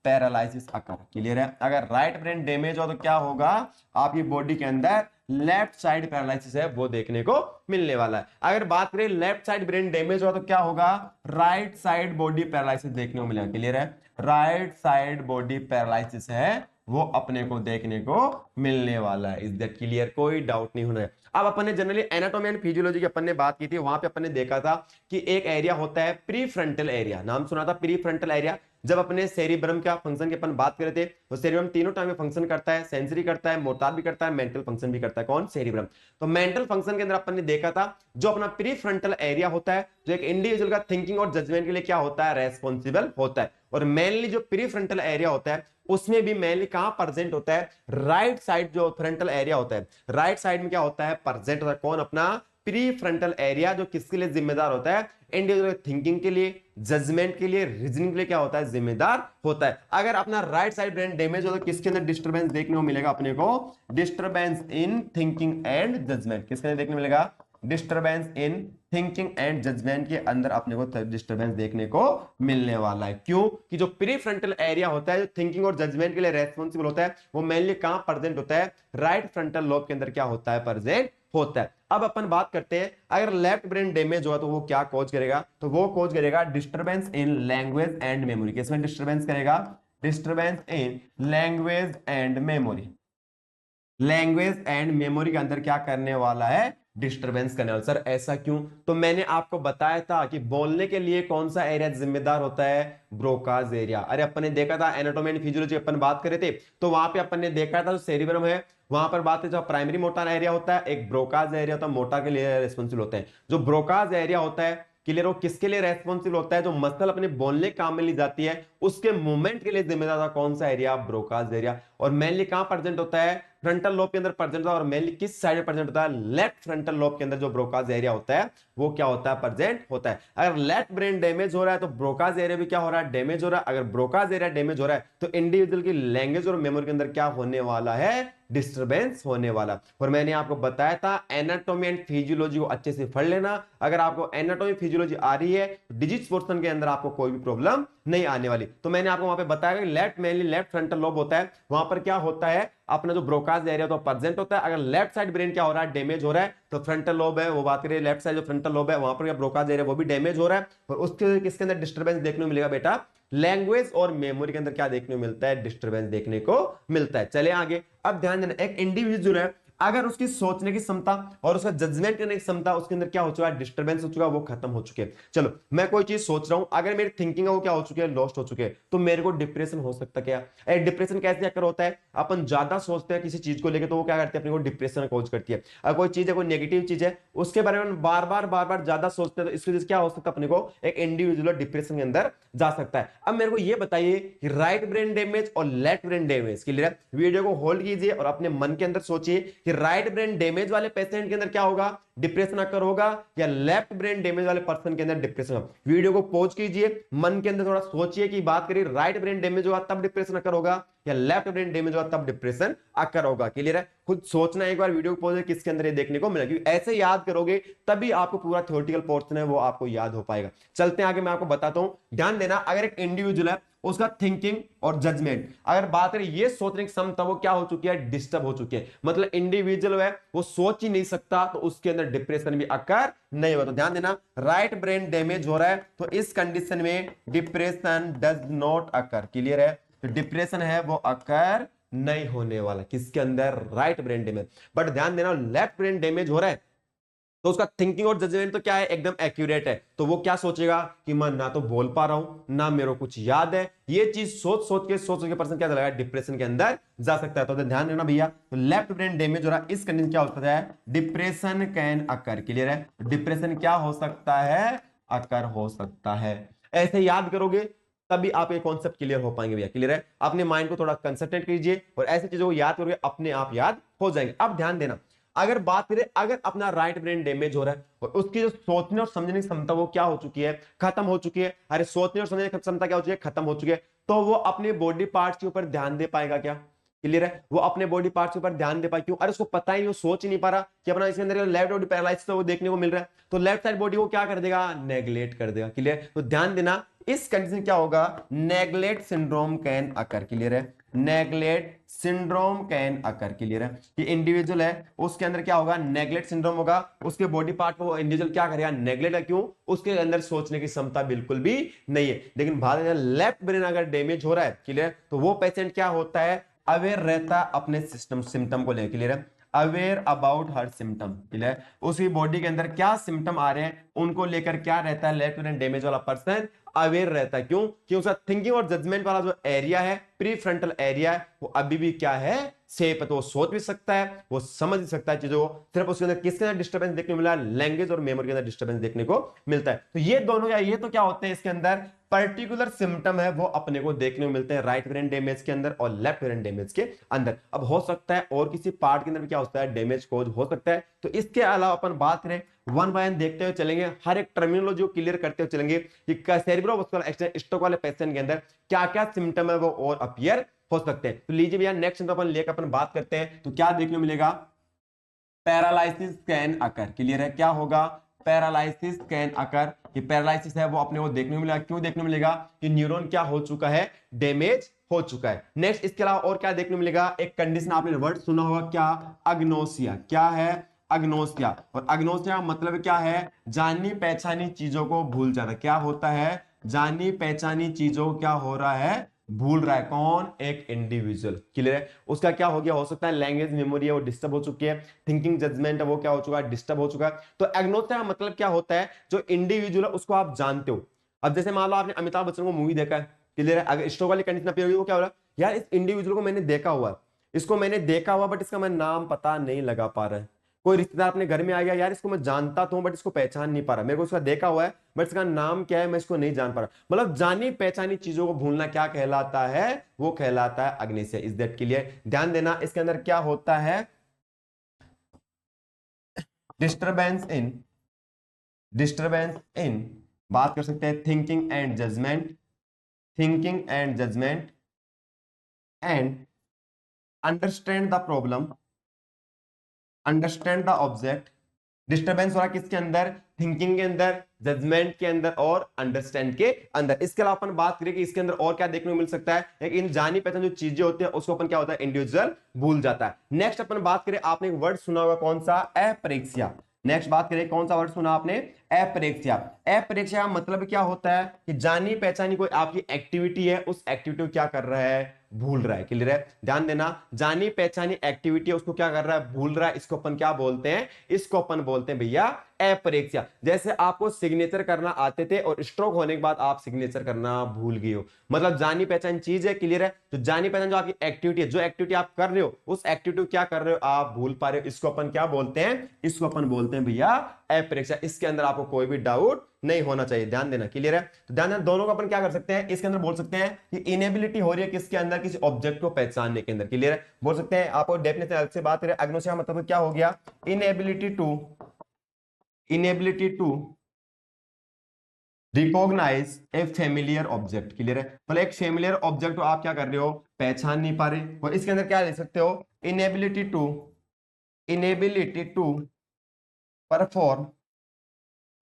paralysis occur. Clear है? अगर राइट ब्रेन डैमेज हो तो क्या होगा, आपकी बॉडी के अंदर लेफ्ट साइड पैरालिसिस है वो देखने को मिलने वाला है। अगर बात करें लेफ्ट साइड ब्रेन डैमेज हो तो क्या होगा, राइट साइड बॉडी पैरालिसिस देखने को मिलेगा। क्लियर है? राइट साइड बॉडी पैरालिसिस है वो अपने को देखने को मिलने वाला है। Is that clear? कोई डाउट नहीं होना है। अब अपन ने जनरली एनाटॉमी एंड फिजियोलॉजी की अपन ने बात की थी, वहां पे अपन ने देखा था कि एक एरिया होता है प्री फ्रंटल एरिया, नाम सुना था प्री फ्रंटल एरिया। जब अपने सेरिब्रम का फंक्शन की अपन बात कर रहे थे तो सेरिब्रम तीनों टाइम में फंक्शन करता है, सेंसरी करता है, मोटार भी करता है, मेंटल फंक्शन भी करता है। कौन? सेरिब्रम। तो मेंटल फंक्शन के अंदर अपन ने देखा था जो अपना प्री फ्रंटल एरिया होता है, जो एक इंडिविजुअल का थिंकिंग और जजमेंट के लिए क्या होता है, रेस्पॉन्सिबल होता है। और मेनली जो प्री फ्रंटल एरिया होता है उसमें भी मेनली कहां प्रेजेंट होता है, राइट साइड जो फ्रंटल एरिया होता है, राइट साइड में क्या होता है, प्रेजेंट होता है। कौन? अपना प्री फ्रंटल एरिया, जो किसके लिए जिम्मेदार होता है, इंडिविजुअल थिंकिंग के लिए, जजमेंट के लिए, रीजनिंग के लिए क्या होता है, जिम्मेदार होता है। अगर अपना राइट साइड ब्रेन डैमेज हो तो किसके अंदर डिस्टर्बेंस देखने को मिलेगा अपने को, disturbance in thinking and judgement. किसके अंदर देखने को मिलेगा, disturbance in thinking and judgement के अंदर अपने को डिस्टर्बेंस देखने को मिलने वाला है। क्यों? कि जो प्री फ्रंटल एरिया होता है, जो थिंकिंग और जजमेंट के लिए रेस्पॉन्सिबल होता है, वो मेनली कहां प्रेजेंट होता है, राइट फ्रंटल लोब के अंदर क्या होता है, प्रेजेंट होता है। अब अपन बात करते हैं, अगर लेफ्ट ब्रेन डैमेज हुआ तो वो क्या कॉज करेगा, तो वो कॉज करेगा disturbance in language and memory. किसमें डिस्टर्बेंस करेगा, disturbance in language and memory. Language and memory के अंदर क्या करने वाला है, डिस्टर्बेंस करने वाला। सर ऐसा क्यों? तो मैंने आपको बताया था कि बोलने के लिए कौन सा एरिया जिम्मेदार होता है, ब्रोकाज एरिया। अरे अपन ने देखा था एनाटॉमी एंड फिजियोलॉजी अपन बात कर रहे थे तो वहां पे अपन ने देखा था जो सेरिब्रम है वहां पर बात है, जो प्राइमरी मोटर एरिया होता है, एक ब्रोकाज एरिया होता है, मोटा के लिए रेस्पॉन्सिबल होते हैं। जो ब्रोकाज एरिया होता है क्लियर हो, किसके लिए रेस्पॉन्सिबल होता है, जो मसल अपने बोलने काम में ली जाती है उसके मूवमेंट के लिए जिम्मेदार था। कौन सा एरिया, ब्रोकाज एरिया। और मेनली कहां प्रेजेंट होता है, फ्रंटल लोब के अंदर प्रेजेंट होता है। और मेनली किस साइड में प्रेजेंट होता है, लेफ्ट फ्रंटल लोब के अंदर जो ब्रोकाज एरिया होता है वो क्या होता है, प्रेजेंट होता है। अगर लेफ्ट ब्रेन डैमेज हो रहा है तो ब्रोकाज एरिया भी क्या हो रहा है, डैमेज हो रहा है। अगर ब्रोकाज एरिया डैमेज हो रहा है तो इंडिविजुअल की लैंग्वेज और मेमोरी के अंदर क्या होने वाला है, डिस्टर्बेंस होने वाला। और मैंने आपको बताया था एनाटॉमी एंड फिजियोलॉजी को अच्छे से पढ़ लेना। अगर आपको एनाटॉमी फिजियोलॉजी आ रही है तो डिजिट पोर्शन के अंदर आपको कोई भी प्रॉब्लम नहीं आने वाली। तो मैंने आपको वहां पे बताया कि left mainly left frontal lobe होता है, वहां पर क्या होता है, अपना जो ब्रोकाज एरिया तो प्रेजेंट होता है। अगर लेफ्ट साइड ब्रेन क्या हो रहा है, डैमेज हो रहा है, तो फ्रंटल लोब है वो बात करें, लेफ्ट साइड जो फ्रंटल लोब है वहां पर ब्रोकाज एरिया वो भी डैमेज हो रहा है। और उसके किसके अंदर डिस्टर्बेंस देखने को मिलेगा बेटा, लैंग्वेज और मेमोरी के अंदर क्या देखने को मिलता है, डिस्टर्बेंस देखने को मिलता है। चले आगे। अब ध्यान देना, एक इंडिविजुअल है अगर उसकी सोचने की क्षमता और उसका जजमेंट करने की क्षमता उसके अंदर क्या हो चुका है, डिस्टर्बेंस हो चुका है, वो खत्म हो चुके हैं। चलो मैं कोई चीज सोच रहा हूं, अगर मेरी थिंकिंग है वो क्या हो चुकी है, लॉस्ट हो चुके हैं, तो मेरे को डिप्रेशन हो सकता क्या? डिप्रेशन कैसे अगर होता है, अपन ज्यादा सोचते हैं किसी चीज को लेकर तो वो क्या करते हैं, अपने को डिप्रेशन कॉज करती है। अगर कोई चीज है, कोई नेगेटिव चीज है, उसके बारे में बार बार ज्यादा सोचते हैं तो इसकी वजह से क्या हो सकता है, अपने को एक इंडिविजुअल डिप्रेशन के अंदर जा सकता है। अब मेरे को ये बताइए कि राइट ब्रेन डैमेज और लेफ्ट ब्रेन डैमेज के लिए वीडियो को होल्ड कीजिए और अपने मन के अंदर सोचिए कि राइट ब्रेन डैमेज वाले पेशेंट के अंदर क्या होगा, डिप्रेशन अकर होगा, या लेफ्ट ब्रेन डैमेज वाले पर्सन के अंदर डिप्रेशन होगा। वीडियो को पॉज कीजिए, मन के अंदर थोड़ा सोचिए कि बात करिए राइट ब्रेन डैमेज होगा तब डिप्रेशन अकर होगा या लेफ्ट ब्रेन डैमेज होगा तब डिप्रेशन अकर होगा। क्लियर है? खुद सोचना एक बार, वीडियो को पॉज किसके अंदर ये देखने को मिला, क्योंकि ऐसे याद करोगे तभी आपको पूरा थ्योरेटिकल पोर्शन है वो आपको याद हो पाएगा। चलते हैं आगे, मैं आपको बताता हूं। ध्यान देना, अगर एक इंडिविजुअल है उसका थिंकिंग और जजमेंट, अगर बात करें ये सोचने की क्षमता वो क्या हो चुकी है, डिस्टर्ब हो चुकी है, मतलब इंडिविजुअल है वो सोच ही नहीं सकता, तो उसके अंदर डिप्रेशन भी अकर नहीं होगा। तो ध्यान देना, राइट ब्रेन डैमेज हो रहा है तो इस कंडीशन में depression does not occur. Clear है? तो डिप्रेशन है वो अकर नहीं होने वाला किसके अंदर, राइट ब्रेन डैमेज। बट ध्यान देना, लेफ्ट ब्रेन डैमेज हो रहा है तो उसका थिंकिंग और जजमेंट तो क्या है, एकदम एक्यूरेट है। तो वो क्या सोचेगा कि मैं ना तो बोल पा रहा हूं ना मेरे को कुछ याद है, ये चीज सोच के पर्सन क्या चलेगा, डिप्रेशन के अंदर जा सकता है। तो ध्यान देना भैया, तो लेफ्ट ब्रेन डैमेज हो रहा है, इस कंडीशन क्या हो सकता है, डिप्रेशन कैन अकर। क्लियर है? डिप्रेशन क्या हो सकता है, अकर हो सकता है। ऐसे याद करोगे तभी आप ये कॉन्सेप्ट क्लियर हो पाएंगे भैया। क्लियर है? अपने माइंड को थोड़ा कंसंट्रेट कीजिए और ऐसी चीजों को याद करोगे अपने आप याद हो जाएंगे। अब ध्यान देना, अगर बात करें, अगर अपना राइट ब्रेन डैमेज हो रहा है और उसकी जो सोचने और समझने की क्षमता वो क्या हो चुकी है, खत्म हो चुकी है। अरे सोचने और समझने की क्षमता क्या हो चुकी है, खत्म हो चुकी है, तो वो अपने बॉडी पार्ट्स के ऊपर ध्यान दे पाएगा क्या? क्लियर है? वो अपने बॉडी पार्ट्स के ऊपर ध्यान दे पाए, क्यों? अरे उसको पता ही नहीं, वो सोच ही नहीं पा रहा कि अपना इसके अंदर लेफ्ट बॉडी पैरालाइसिस वो देखने को मिल रहा है, तो लेफ्ट साइड बॉडी को क्या कर देगा, नेग्लेक्ट कर देगा। क्लियर? तो ध्यान देना, इस कंडीशन क्या होगा, neglect syndrome can occur. Clear है? Neglect syndrome can occur. Clear है? कि इंडिविजुअल है उसके अंदर क्या होगा, नेग्लेक्ट सिंड्रोम होगा, उसके बॉडी पार्ट को इंडिविजुअल क्या करेगा, नेग्लेक्ट। क्यों? उसके अंदर सोचने की क्षमता बिल्कुल भी नहीं है। लेकिन बाद लेफ्ट ब्रेन अगर डैमेज हो रहा है, क्लियर, तो वो पेशेंट क्या होता है, अवेयर रहता है अपने सिस्टम सिम्टम को लेकर। क्लियर है? Aware about her symptom. Clear? उसकी बॉडी के अंदर क्या सिम्टम आ रहे हैं उनको लेकर क्या रहता है, लेफ्ट ब्रेन डैमेज वाला पर्सन अवेयर रहता है। क्यों? कि उसका थिंकिंग और जजमेंट वाला जो एरिया है, प्री फ्रंटल एरिया है, वो अभी भी क्या है, सेफ है। तो वो सोच भी सकता है, वो समझ भी सकता है चीजों को। सिर्फ उसके अंदर किसके अंदर डिस्टर्बेंस देखने को मिला है, लैंग्वेज और मेमोरी के अंदर डिस्टर्बेंस देखने को मिलता है। तो ये दोनों ये तो क्या होते हैं, इसके अंदर पर्टिकुलर सिम्टम है वो अपने को देखने को मिलते हैं राइट ब्रेन डैमेज के अंदर और लेफ्ट ब्रेन डैमेज के अंदर। अब हो सकता है और किसी पार्ट के अंदर भी क्या होता है, डैमेज कॉज हो सकता है। तो इसके अलावा अपन बात करें, वन बाय वन देखते हुए चलेंगे, हर एक टर्मिनोलॉजी को क्लियर करते हुए चलेंगे कि सेरेब्रोवास्कुलर स्ट्रोक वाले पेशेंट के अंदर क्या क्या सिम्टम है वो और अपीयर हो सकते हैं। तो लीजिए भैया, नेक्स्ट अपन लेकर अपन बात करते हैं, तो क्या देखने को मिलेगा, पैरालिसिस कैन अकर। क्लियर है? क्या होगा, पैरालिसिस कैन अकर। कि पैरालिसिस है वो अपने को देखने को मिलेगा। क्यों देखने को मिलेगा, कि न्यूरॉन क्या हो चुका है, डैमेज हो चुका है। नेक्स्ट इसके अलावा और क्या देखने को मिलेगा, एक कंडीशन आपने वर्ड सुना होगा, क्या, अग्नोसिया। क्या है, अग्नोसिया। और अग्नोसिया मतलब क्या है, जानी पहचानी चीजों को भूल जाना। क्या होता है, जानी पहचानी चीजों क्या हो रहा है, भूल रहा है। कौन, एक इंडिविजुअल। क्लियर है? उसका क्या हो गया, हो सकता है लैंग्वेज मेमोरी है वो डिस्टर्ब हो चुकी है, थिंकिंग जजमेंट है वो क्या हो चुका है, डिस्टर्ब हो चुका है। तो एग्नोसिया का मतलब क्या होता है, जो इंडिविजुअल है उसको आप जानते हो। अब जैसे मान लो आपने अमिताभ बच्चन को मूवी देखा है, क्लियर है, अगर स्ट्रोक वाली कंडीशन अपीयर हुई, वो क्या हो रहा है, यार इस इंडिविजुअल को मैंने देखा हुआ है, इसको मैंने देखा हुआ बट इसका मैं नाम पता नहीं लगा पा रहा है। कोई रिश्तेदार अपने घर में आ गया, यार इसको मैं जानता तो हूं बट इसको पहचान नहीं पा रहा, मेरे को इसका देखा हुआ है बट इसका नाम क्या है मैं इसको नहीं जान पा रहा। मतलब जानी पहचानी चीजों को भूलना क्या कहलाता है, वो कहलाता है अग्निशय। Is that clear? ध्यान देना, इसके अंदर क्या होता है, डिस्टर्बेंस इन बात कर सकते हैं thinking and judgement, thinking and judgement and understand the problem, understand the object. Disturbance हो रहा है किसके अंदर, थिंकिंग के अंदर, जजमेंट के अंदर और अंडरस्टैंड के अंदर। इसके अलावा अपन बात करें कि इसके अंदर और क्या देखने को मिल सकता है, एक इन जानी पहचान जो चीजें होती है उसको अपन क्या होता है, इंडिविजुअल भूल जाता है। नेक्स्ट अपन बात करें, आपने एक वर्ड सुना होगा कौन सा, एप्रेक्सिया। नेक्स्ट बात करें, कौन सा वर्ड सुना आपने, एपरेक्सिया। एपरेक्सिया का मतलब क्या होता है कि जानी पहचानी कोई आपकी एक्टिविटी है, उस एक्टिविटी को क्या कर रहा है, भूल रहा है। क्लियर है, ध्यान देना, जानी पहचानी एक्टिविटी है उसको क्या कर रहा है, भूल रहा है। इसको अपन क्या बोलते हैं, इसको अपन बोलते हैं भैया एपरेक्सिया। जैसे आपको सिग्नेचर करना आते थे और स्ट्रोक होने के बाद आप सिग्नेचर करना भूल गए हो, मतलब जानी पहचानी चीज है। क्लियर है, तो जानी पहचानी जो आपकी एक्टिविटी है, जो एक्टिविटी आप कर रहे हो उस एक्टिविटी को क्या कर रहे हो, आप भूल पा रहे हो, इसको अपन क्या बोलते हैं, इसको अपन बोलते हैं भैया एपरेक्सिया। इसके अंदर आपको कोई भी डाउट नहीं होना चाहिए, ध्यान देना। क्लियर है, तो ध्यान देना, दोनों को अपन क्या कर सकते हैं, इसके अंदर बोल सकते हैं कि इनेबिलिटी हो रही है किसके अंदर, किसी ऑब्जेक्ट को पहचानने के अंदर। क्लियर है, बोल सकते हैं, आपको डेफिनेशन अलग से बात करें, अग्नोसिया मतलब क्या हो गया, inability to recognise a familiar object. Clear है, मतलब एक फेमिलियर ऑब्जेक्ट को आप क्या कर रहे हो, पहचान नहीं पा रहे। और इसके अंदर क्या ले सकते हो, inability to perform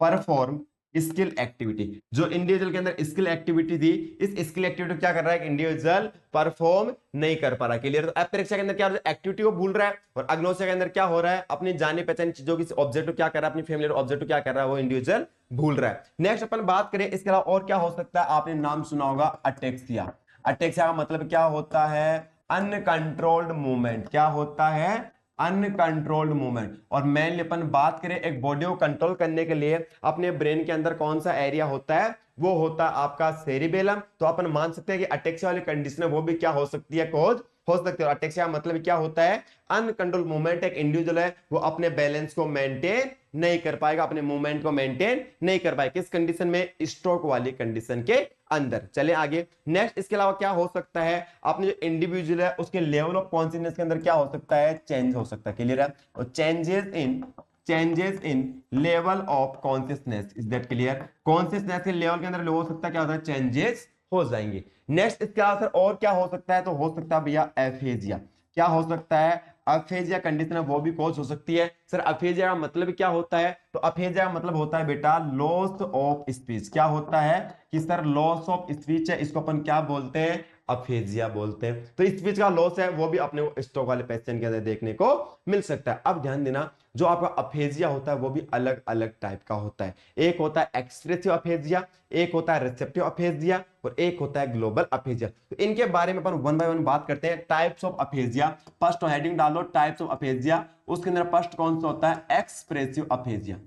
perform skill activity. जो इंडिविजुअल के अंदर स्किल एक्टिविटी थी, इस स्किल एक्टिविटी क्या कर रहा है, इंडिविजुअल परफॉर्म नहीं कर पा रहा। क्लियर, तो एपरेक्सिया के अंदर क्या एक्टिविटी को भूल रहा है, और अग्नोसिया के अंदर क्या हो रहा है, अपनी जाने पहचानी चीजों की ऑब्जेक्ट को क्या कर रहा है, अपनी फेमिलियर ऑब्जेक्ट को क्या कर रहा है, वो इंडिविजुअल भूल रहा है। नेक्स्ट अपन बात करें, इसके अलावा और क्या हो सकता है, आपने नाम सुना होगा अटेक्सिया। अटेक्सिया का मतलब क्या होता है, अनकंट्रोल्ड मूवमेंट। क्या होता है, अनकंट्रोल्ड मूवमेंट। और मेनली अपन बात करें एक बॉडी को कंट्रोल करने के लिए अपने ब्रेन के अंदर कौन सा एरिया होता है, वो होता है आपका सेरिबेलम। तो अपन मान सकते हैं कि अटेक्सिया वाली कंडीशन है वो भी क्या हो सकती है, कोज हो सकती है। अटेक्सिया मतलब क्या होता है, अनकंट्रोल मूवमेंट। एक इंडिविजुअल है वो अपने बैलेंस को मेंटेन नहीं कर पाएगा, अपने मूवमेंट को मेंटेन नहीं कर पाएगा, किस कंडीशन में, स्ट्रोक वाली कंडीशन के अंदर। चले आगे, नेक्स्ट इसके अलावा क्या हो सकता है, अपने जो इंडिविजुअल है उसके लेवल ऑफ कॉन्शियसनेस के अंदर क्या हो सकता है, चेंज हो सकता है। क्लियर है, और changes in level of consciousness, is that clear. Consciousness के लेवल के अंदर हो सकता है, क्या होता है, चेंजेस हो जाएंगे। नेक्स्ट इसके अलावा और क्या हो सकता है, तो हो सकता है भैया एफेजिया। क्या हो सकता है, अफेजिया कंडीशन है वो भी कॉज हो सकती है। सर अफेजिया का मतलब क्या होता है, तो अफेजिया का मतलब होता है बेटा लॉस ऑफ स्पीच। क्या होता है कि सर लॉस ऑफ स्पीच है, इसको अपन क्या बोलते हैं, अफेजिया बोलते हैं। तो स्पीच का लॉस है वो भी अपने को स्ट्रोक वाले पेशेंट के अंदर देखने को मिल सकता है। अब ध्यान देना, जो आपका अफेजिया होता है वो भी अलग अलग टाइप का होता है। एक होता है एक्सप्रेसिव अफेजिया, एक होता है रिसेप्टिव अफेजिया, और एक होता है ग्लोबल अफेजिया। तो इनके बारे में अपन वन बाय वन बात करते हैं। Types of aphasia, first heading डालो टाइप्स ऑफ अफेजिया, उसके अंदर फर्स्ट कौन सा होता है, एक्सप्रेसिव अफेजिया।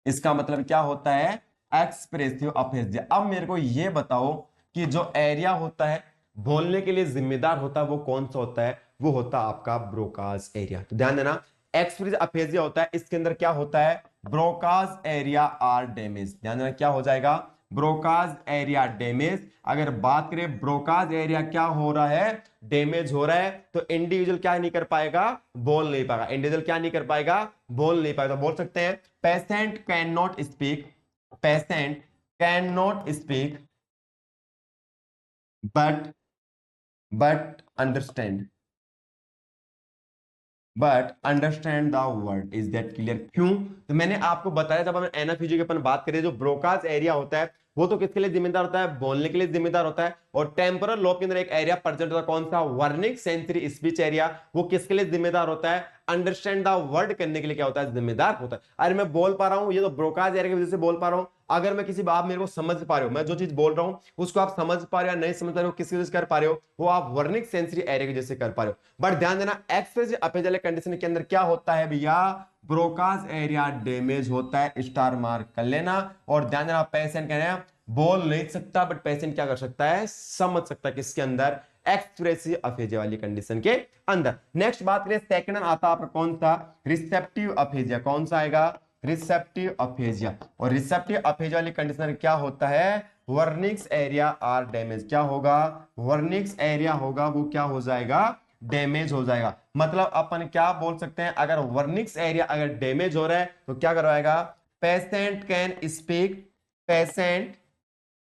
इसका मतलब क्या होता है, एक्सप्रेसिव अफेजिया। अब मेरे को ये बताओ कि जो एरिया होता है बोलने के लिए जिम्मेदार होता है वो कौन सा होता है, वो होता है आपका ब्रोकाज एरिया। तो ध्यान देना, एक्सप्रेसिव अफेजिया होता है, इसके अंदर क्या होता है, ब्रोकाज एरिया आर डैमेज। ध्यान देना क्या हो जाएगा, ब्रोकाज एरिया डैमेज। अगर बात करें ब्रोकाज एरिया क्या हो रहा है, डैमेज हो रहा है, तो इंडिविजुअल क्या नहीं कर पाएगा, बोल नहीं पाएगा। इंडिविजुअल क्या नहीं कर पाएगा, बोल नहीं पाएगा। बोल सकते हैं patient can not speak, patient can not speak but understand, but understand the word, is that clear. क्यों, तो मैंने आपको बताया जब हम एनाफिजियो की अपन बात करें, जो ब्रोकाज एरिया होता है वो तो किसके लिए जिम्मेदार होता है, बोलने के लिए जिम्मेदार होता है। और टेम्पोरल लोब के अंदर एक एरिया प्रेजेंट होता है, कौन सा, वर्निक सेंसरी स्पीच एरिया, वो किसके लिए जिम्मेदार होता है, अंडरस्टैंड द वर्ड करने के लिए क्या होता है, जिम्मेदार होता है। अरे मैं बोल पा रहा हूं, ये तो ब्रोकाज एरिया की वजह से बोल पा रहा हूं। अगर मैं किसी आप मेरे को समझ पा रहे हो, मैं जो चीज बोल रहा हूं उसको आप समझ पा रहे हो या नहीं समझ पा रहे हो, किसकी वजह से कर पा रहे हो, वो आप वर्निक सेंसरी एरिया की वजह से कर पा रहे हो। बट ध्यान देना, एक्सप्रेसिव अफेजियल कंडीशन के अंदर क्या होता है भैया, ब्रोकाज एरिया डैमेज होता है, स्टार मार्क कर लेना। और ध्यान देना, पेशेंट कह रहे हैं बोल नहीं सकता, बट पेशेंट क्या कर सकता है, समझ सकता है, किसके अंदर, एक्सप्रेसिव अफेजिया वाली कंडीशन के अंदर। नेक्स्ट बात करें, सेकंड आता है आपका कौन सा, रिसेप्टिव अफेजिया। कौन सा आएगा, रिसेप्टिव अफेजिया। और रिसेप्टिव अफेजिया वाली कंडीशन क्या होता है, वर्निक्स एरिया आर डैमेज। क्या होगा, वर्निक्स एरिया होगा वो क्या हो जाएगा, डैमेज हो जाएगा। मतलब अपन क्या बोल सकते हैं, अगर वर्निक्स एरिया अगर डैमेज हो रहा है तो क्या करवाएगा, patient can speak, patient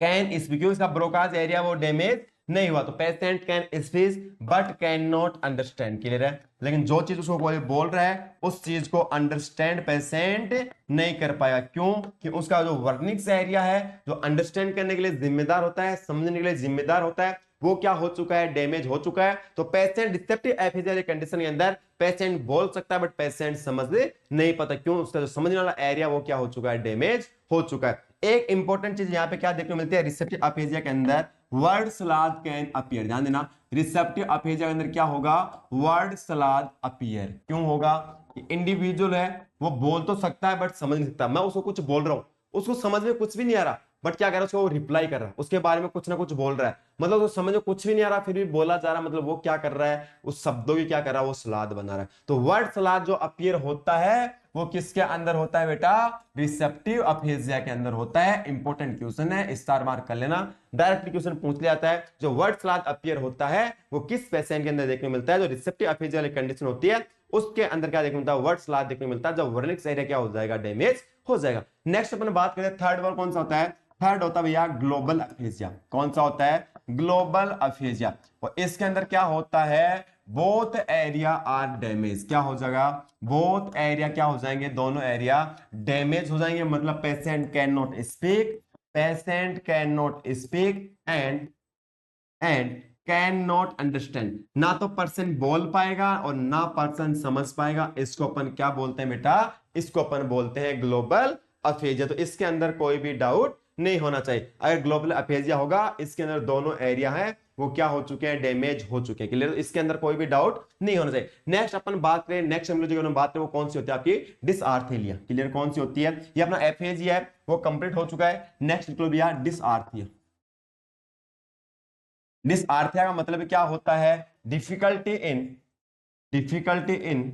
can speak, इसका ब्रोकाज एरिया वो डैमेज नहीं हुआ, तो patient can speech but can not understand, clear है। लेकिन जो चीज उसको कोई बोल रहा है उस चीज को अंडरस्टैंड पेशेंट नहीं कर पाया, क्यों कि उसका जो वर्निक्स एरिया है जो अंडरस्टैंड करने के लिए जिम्मेदार होता है, समझने के लिए जिम्मेदार होता है, वो क्या हो चुका है, डैमेज हो चुका है। तो पेशेंट रिसेप्टिव एफिजिया कंडीशन के अंदर पेशेंट बोल सकता है बट पेशेंट समझ नहीं पाता, क्यों उसका जो समझने वाला एरिया वो क्या हो चुका है, डैमेज हो चुका है। एक इंपॉर्टेंट चीज यहाँ पे क्या देखने को मिलती है रिसेप्टिव एफिजिया के अंदर, वर्ड सलाद कैन अपीयर, ध्यान देना रिसेप्टिव एफिजिया के अंदर क्या होगा, वर्ड सलाद अपीयर, क्यों होगा, इंडिविजुअल है वो बोल तो सकता है बट समझ नहीं सकता, मैं उसको कुछ बोल रहा हूं उसको समझ में कुछ भी नहीं आ रहा बट क्या कर रहा है उसको रिप्लाई कर रहा है, उसके बारे में कुछ ना कुछ बोल रहा है, मतलब तो समझ में कुछ भी नहीं आ रहा फिर भी बोला जा रहा है, मतलब वो क्या कर रहा है उस शब्दों की क्या कर रहा है वो सलाद बना रहा है। तो वर्ड सलाद जो अपीयर होता है वो किसके अंदर होता है बेटा, रिसेप्टिव एफिजिया के अंदर होता है। इंपॉर्टेंट क्वेश्चन है, स्टार मार्क कर लेना, डायरेक्टली क्वेश्चन पूछ लिया जाता है। जो वर्ड सलाद अपीयर होता है वो किस पेशेंट के अंदर देखने को मिलता है, जो रिसेप्टिव एफिजिया वाली कंडीशन होती है उसके अंदर क्या देखने को मिलता है, वर्ड सलाद देखने को मिलता है, जब वर्निक्स एरिया क्या हो जाएगा, डैमेज हो जाएगा। नेक्स्ट अपन बात करें थर्ड वर्ड कौन सा होता है, थर्ड होता है भैया ग्लोबल एफिजिया। कौन सा होता है, ग्लोबल एफिजिया। और इसके अंदर क्या होता है, बोथ एरिया आर डैमेज, क्या हो जाएगा, बोथ एरिया क्या हो जाएंगे, दोनों एरिया डैमेज हो जाएंगे, मतलब patient can not speak, patient can not speak and can not understand, ना तो पर्सन बोल पाएगा और ना पर्सन समझ पाएगा, इसको अपन क्या बोलते हैं बेटा, इसको अपन बोलते हैं ग्लोबल एफिजिया। तो इसके अंदर कोई भी डाउट नहीं होना चाहिए, अगर ग्लोबल एफिजिया होगा इसके अंदर दोनों एरिया है वो क्या हो चुके हैं, डैमेज हो चुके हैं, क्लियर, इसके अंदर कोई भी डाउट नहीं होना चाहिए। नेक्स्ट अपन बात करें, नेक्स्ट हम लोग बात करें वो कौन सी होती है आपकी डिसआर्थेलिया, क्लियर, कौन सी होती है, ये अपना एफिजिया है वो कंप्लीट हो चुका है। नेक्स्ट निकलो भैया डिसआर्थिया। डिसआर्थिया का मतलब क्या होता है, difficulty in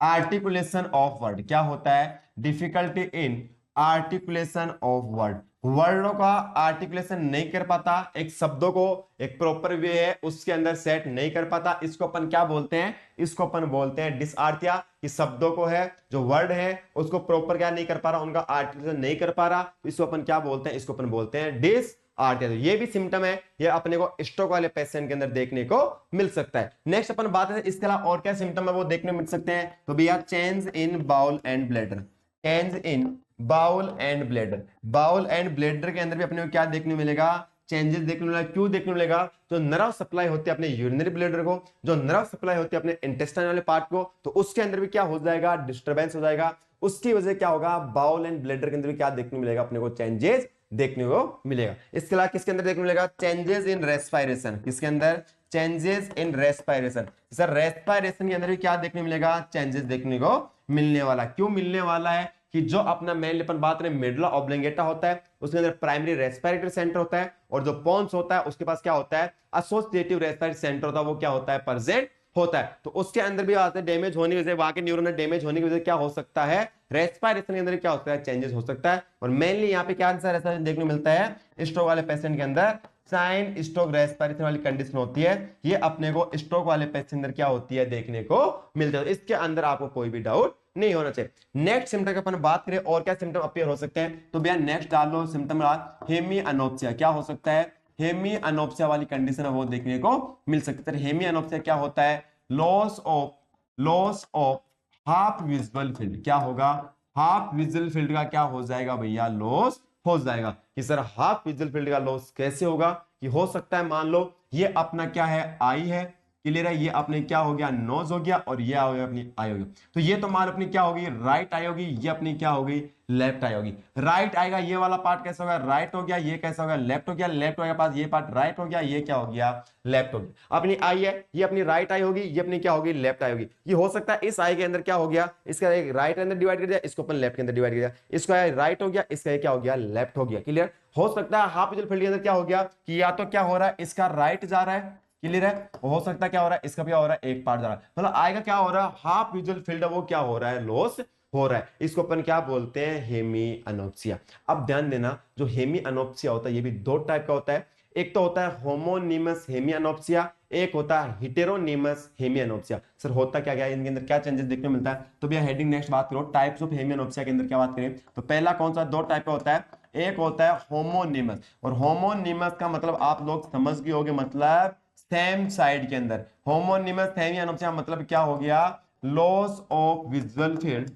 articulation of word, क्या होता है, difficulty in articulation of word, वर्डों का आर्टिकुलेशन नहीं कर पाता, एक शब्दों को एक प्रॉपर वे है उसके अंदर सेट नहीं कर पाता, इसको अपन क्या बोलते हैं, इसको अपन बोलते हैं डिसआर्थिया। कि शब्दों को है जो वर्ड है उसको प्रॉपर क्या नहीं कर पा रहा, उनका आर्टिकुलेशन नहीं कर पा रहा, इसको अपन क्या बोलते हैं, इसको अपन बोलते हैं डिस आर्ट। तो ये भी सिम्टम है, ये अपने को स्ट्रोक वाले पेशेंट के अंदर देखने को मिल सकता है। नेक्स्ट अपन बात है इसके अलावा और क्या सिम्टम है वो देखने को मिल सकते हैं, तो भैया change in bowel and bladder, change in bowel and bladder, bowel and bladder के अंदर भी अपने को क्या देखने को मिलेगा, चेंजेस देखने को मिलेगा। क्यों देखने को मिलेगा, जो नर्व सप्लाई होती है अपने यूरिनरी ब्लैडर को, जो नर्व सप्लाई होती है अपने इंटेस्टाइन वाले पार्ट को, तो उसके अंदर भी क्या हो जाएगा, डिस्टर्बेंस हो जाएगा, उसकी वजह क्या होगा, बाउल एंड ब्लैडर के अंदर भी क्या देखने को मिलेगा, अपने को चेंजेस देखने को मिलेगा। इसके अलावा किसके अंदर देखने को मिलेगा, चेंजेस इन रेस्पिरेशन, किसके अंदर, changes in respiration, sir respiration के अंदर भी क्या देखने मिलेगा, चेंजेस देखने को मिलने वाला। क्यों मिलने वाला है कि जो अपना मेनली अपन बात करें मेडुला ऑब्लिंगेटा होता है उसके अंदर प्राइमरी रेस्पिरेटरी सेंटर होता है, और जो पोन्स होता है उसके पास क्या होता है, एसोसिएटिव रेस्पिरेटरी सेंटर होता है, वो क्या होता है, प्रेजेंट होता है। तो उसके अंदर भी आते हैं डैमेज होने की वजह, वहां के न्यूरॉन डैमेज होने की वजह क्या हो सकता है, रेस्पिरेशन के अंदर क्या होता है, चेंजेस हो सकता है। और मेनली यहाँ पे क्या आंसर ऐसा देखने को मिलता है, स्ट्रोक वाले पेशेंट के अंदर साइन स्ट्रोक रेस्पिरेशन वाली कंडीशन होती है, ये अपने को स्ट्रोक वाले पेशेंट अंदर क्या होती है देखने को मिलता है। इसके अंदर आपको कोई भी डाउट नहीं होना चाहिए। नेक्स्ट सिम्टम की अपन बात करें और क्या सिम्टम अपीयर हो सकते हैं, तो भैया नेक्स्ट डाल लो सिम्टम, हेमी अनोप्सिया, क्या हो सकता है, हेमी अनोप्सिया वाली कंडीशन है वो देखने को मिल सकता है। हेमी अनोप्सिया क्या होता है, loss of half visual field, क्या होगा, हाफ विजुअल फील्ड का क्या हो जाएगा भैया, लॉस हो जाएगा। कि सर हाफ विजुअल फील्ड का लॉस कैसे होगा, कि हो सकता है मान लो ये अपना क्या है, आई है, क्लियर है, ये अपने क्या हो गया, नोज हो गया, और ये हो गया अपनी आई हो गया। तो ये तो मान अपनी क्या होगी, राइट आई होगी, ये अपनी क्या होगी, लेफ्ट आई होगी। राइट आएगा ये वाला पार्ट कैसा होगा, राइट हो गया, ये कैसा होगा, लेफ्ट हो गया, लेफ्ट हो गया पास ये पार्ट राइट हो गया, ये क्या हो गया, लेफ्ट हो गया। अपनी आई है, ये अपनी राइट आई होगी, ये अपनी क्या होगी, लेफ्ट आई होगी। ये हो सकता है इस आई के अंदर क्या हो गया, इसका एक राइट के अंदर डिवाइड कर दिया, इसको अपन लेफ्ट के अंदर डिवाइड कर दिया, इसका राइट हो गया, इसका क्या हो गया, लेफ्ट हो गया। क्लियर, हो सकता है हाफ विजुअल फील्ड के अंदर क्या हो गया, कि या तो क्या हो रहा है, इसका राइट जा रहा है, क्लियर है, हो सकता है क्या हो रहा है, इसका भी हो रहा है, एक पार्ट जा रहा है, मतलब आएगा क्या हो रहा है, हाफ विजुअल फील्ड वो क्या हो रहा है, लॉस हो रहा है। इसको अपन क्या बोलते हैं, हेमी अनोप्सिया। अब ध्यान देना, जो हेमी अनोप्सिया होता है ये भी दो टाइप का होता है, एक तो होता है होमोनिमस हेमी अनोप्सिया, एक होता है हिटेरोनिमस हेमी अनोप्सिया। सर होता क्या क्या है, इनके अंदर क्या चेंजेस देखने को मिलता है, तो भैया हेडिंग नेक्स्ट बात करो, टाइप्स ऑफ हेमी अनोप्सिया के अंदर क्या बात करें, तो पहला कौन सा, दो टाइप का होता है, एक होता है होमोनिमस, और होमोनिमस का मतलब आप लोग समझ गए होंगे, मतलब सेम साइड के अंदर। होमोनिमस सेमी अनोप्सिया मतलब क्या हो गया, loss of visual field,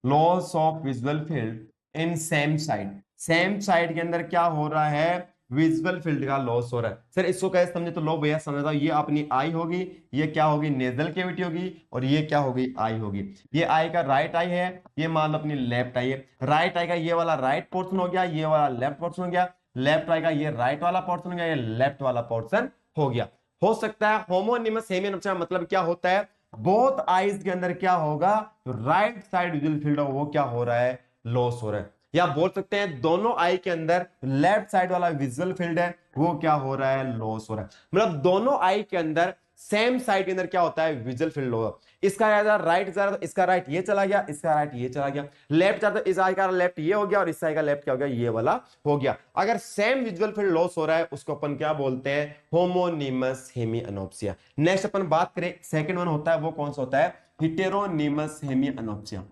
loss of visual field in same side. Same side के अंदर क्या हो रहा है, विजुअल फील्ड का लॉस हो रहा है। सर इसको कैसे समझे, तो लो भैया समझता हूं, ये अपनी आई होगी, ये क्या होगी, नेजल कैविटी होगी, और ये क्या होगी, आई होगी। ये आई का राइट आई है, ये मान लो अपनी लेफ्ट आई है। राइट आई का ये वाला राइट पोर्शन हो गया, ये वाला लेफ्ट पोर्शन हो गया। लेफ्ट आई का ये राइट वाला पोर्शन हो गया, ये लेफ्ट वाला पोर्शन हो गया। हो सकता है होमोनिमस सेमी मतलब क्या होता है, बोथ आईज के अंदर क्या होगा, जो राइट साइड विजुअल फील्ड हो वो क्या हो रहा है, लॉस हो रहा है। या बोल सकते हैं दोनों आई के अंदर लेफ्ट साइड वाला विजुअल फील्ड है वो क्या हो रहा है, लॉस हो रहा है। मतलब दोनों आई के अंदर सेम साइड के अंदर क्या होता है, विजुअल फील्ड होगा। इसका राइट जा रहा तो इसका राइट ये चला गया, इसका राइट ये चला गया। लेफ्ट जा तो इस आई का लेफ्ट ये हो गया, और इस आई का लेफ्ट क्या हो गया, ये वाला हो गया। अगर सेम विजुअल फील्ड लॉस हो रहा है उसको अपन क्या बोलते हैं, होमोनिमस हेमी अनोप्सिया। नेक्स्ट अपन बात करें, सेकंड वन होता है वो कौन सा होता है, हिटेरोनिमस हेमी अनोप्सिया।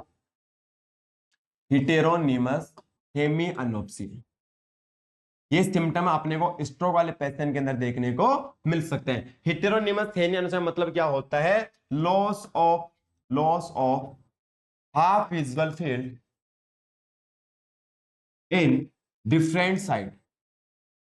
हिटेरोनिमस हेमी अनोप्सिया, ये सिम्टम अपने को स्ट्रोक वाले पेशेंट के अंदर देखने को मिल सकते हैं। हिटेरोनिमस हेमी अनोप्सिया मतलब क्या होता है, loss of half visual field in different side.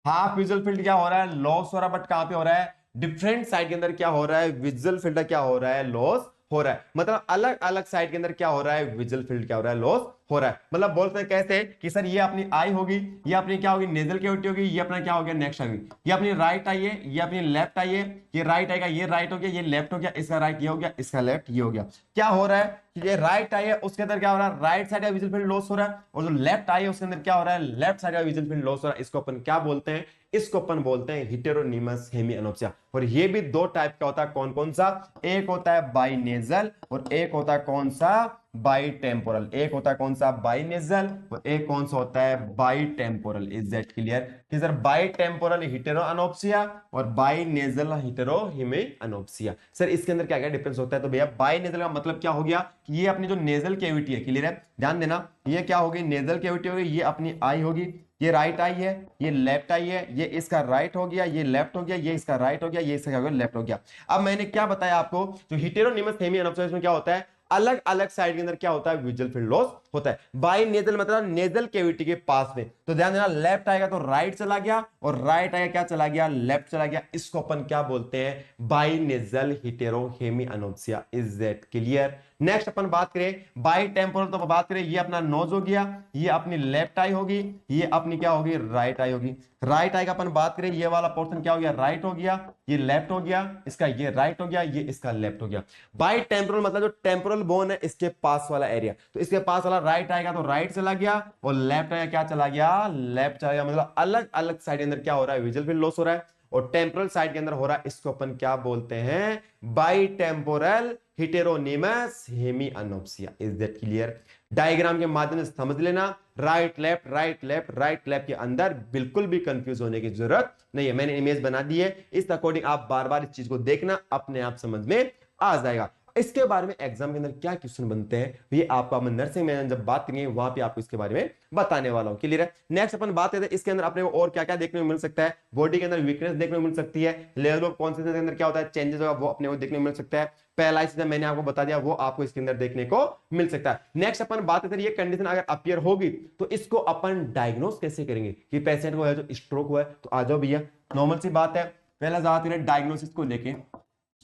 Half visual field क्या हो रहा है, लॉस हो रहा है, बट कहां पे हो रहा है, डिफरेंट साइड के अंदर क्या हो रहा है, विजुअल फील्ड क्या हो रहा है, लॉस हो रहा है। मतलब अलग अलग साइड के अंदर क्या हो रहा है, विजुअल फील्ड क्या हो रहा है, लॉस हो रहा है। मतलब बोलते हैं कैसे कि सर ये अपनी आई होगी, ये अपनी क्या होगी, नेजल कैविटी होगी, ये अपना क्या हो गया, नेक्स्ट होगी। ये अपनी राइट आई है, ये अपनी लेफ्ट आई है। ये राइट आएगा, ये राइट हो गया, ये लेफ्ट हो गया, इसका राइट ये हो गया, इसका लेफ्ट ये हो गया। क्या हो रहा है कि ये राइट आई है उसके अंदर क्या हो रहा है, राइट साइड का विजुअल फील्ड लॉस हो रहा है, और जो लेफ्ट आई है उसके अंदर क्या हो रहा है, लेफ्ट साइड का विजुअल फील्ड लॉस हो रहा है। इसको अपन क्या बोलते हैं, इसको अपन बोलते हैं हिटेरोनिमस हेमी अनोप्सिया। और ये भी दो टाइप का होता है, कौन कौन सा, एक होता है बाइनेजल और एक होता है कौन सा, बाई टेम्पोरल। एक होता है कौन सा, बाई नेजल, और एक कौन सा होता है, by temporal. Is that clear कि सर बाई टेम्पोरल हिटेरो अनोप्सिया और बाई नेजल हिटेरो हिमे अनोप्सिया। सर इसके अंदर क्या क्या डिफरेंस होता है, तो भैया बाई नेजल का मतलब क्या हो गया कि ये अपनी जो नेजल कैविटी है, क्लियर है, ध्यान देना, ये क्या होगी, नेजल कैविटी होगी, ये अपनी आई होगी, ये राइट आई है, ये लेफ्ट आई है, ये इसका राइट हो गया, ये लेफ्ट हो गया, ये इसका राइट हो गया, ये इसका क्या हो गया, लेफ्ट हो गया। अब मैंने क्या बताया आपको, जो हिटेरोनिमस हेमी अनोप्सिया में क्या होता है, अलग अलग साइड के अंदर क्या होता है, विजुअल फील्ड लॉस होता है। बाई नेजल मतलब नेजल कैविटी के पास में, तो ध्यान देना, लेफ्ट आएगा तो राइट चला गया, और राइट आएगा क्या चला गया, लेफ्ट चला गया। इसको अपन क्या बोलते हैं, binasal hetero hemianopsia. Is that clear. Next अपन बात करें बाई टेम्पोरल, तो बात करें ये अपना नोज हो गया, ये अपनी लेफ्ट आई होगी, ये अपनी क्या होगी, राइट आई होगी। राइट आई का अपन बात करें, ये वाला पोर्शन क्या हो गया, राइट हो गया, ये लेफ्ट हो गया, इसका ये राइट हो गया, ये इसका लेफ्ट हो गया। बाई टेम्पोरल मतलब जो टेम्पोरल बोन है इसके पास वाला एरिया, तो इसके पास वाला राइट आएगा तो राइट चला गया, और लेफ्ट आएगा क्या चला गया, लेफ्ट चला गया। मतलब अलग अलग साइड के अंदर क्या हो रहा है, विजुअल फील्ड लॉस हो रहा है, और टेम्पोरल साइड के अंदर हो रहा है। इसको अपन क्या बोलते हैं, bitemporal heteronymous hemianopsia. Is that clear. Diagram के माध्यम से समझ लेना, right left right left right left के अंदर बिल्कुल भी कंफ्यूज होने की जरूरत नहीं है। मैंने इमेज बना दी है, इस अकॉर्डिंग आप बार बार इस चीज को देखना, अपने आप समझ में आ जाएगा। इसके बारे में एग्जाम के अंदर क्या क्वेश्चन बनते हैं ये आपको अपन नर्सिंग में जब बात करेंगे वहां पे आपको इसके बारे में बताने वाला हूं। क्लियर है। नेक्स्ट अपन बात करते हैं इसके अंदर अपने को और क्या क्या देखने को मिल सकता है। बॉडी के अंदर वीकनेस देखने को मिल सकती है, लेवल ऑफ कॉन्शियसनेस के अंदर क्या होता है, चेंजेस होगा वो अपने को देखने को मिल सकता है। पैरालिसिस मैंने आपको बता दिया, वो आपको इसके अंदर देखने को मिल सकता है। नेक्स्ट अपन बात करते हैं ये कंडीशन अगर अपीयर होगी तो इसको अपन डायग्नोस कैसे करेंगे कि पेशेंट को है जो स्ट्रोक हुआ है। तो आ जाओ भैया, नॉर्मल सी बात है, पहला बात करें डायग्नोसिस को लेके,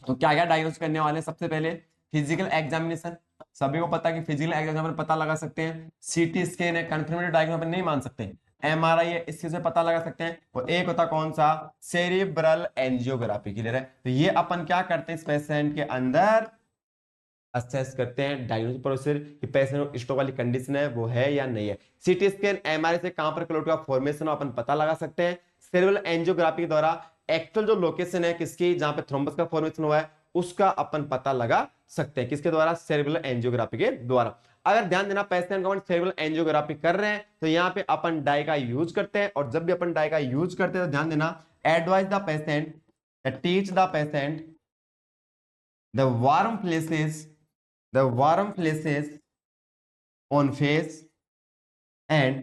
तो क्या क्या डायग्नोस करने वाले हैं। सबसे पहले फिजिकल एग्जामिनेशन, सभी को पता है कि फिजिकल एग्जामिनेशन पता लगा सकते हैं, सीटी स्कैन है, कंफर्मेटरी डायग्नोस नहीं मान सकते, एमआरआई है, इससे से पता लगा सकते हैं। और एक होता कौन सा, सेरिब्रल एंजियोग्राफी। क्लियर है। तो ये अपन क्या करते हैं, इस पेशेंट के अंदर असेस करते हैं डायग्नोसिस प्रोसेस कि पेशेंट स्ट्रोक वाली कंडीशन है वो है या नहीं है। सीटी स्कैन एमआरआई से कहां पर क्लोट का फॉर्मेशन अपन पता लगा सकते हैं। सेरेब्रल एंजियोग्राफी के द्वारा एक्चुअल जो लोकेशन है किसकी, जहां पे थ्रोम्बस का फॉर्मेशन हुआ है उसका अपन पता लगा सकते हैं। किसके द्वारा, सेरेब्रल एंजियोग्राफी के द्वारा। अगर ध्यान देना, पेशेंट को सेरेब्रल एंजियोग्राफी कर रहे हैं तो यहाँ पे अपन डाई का यूज करते हैं, और जब भी अपन डाई का यूज करते हैं तो ध्यान देना, advise the patient, teach the patient the warm places, the warm places on face and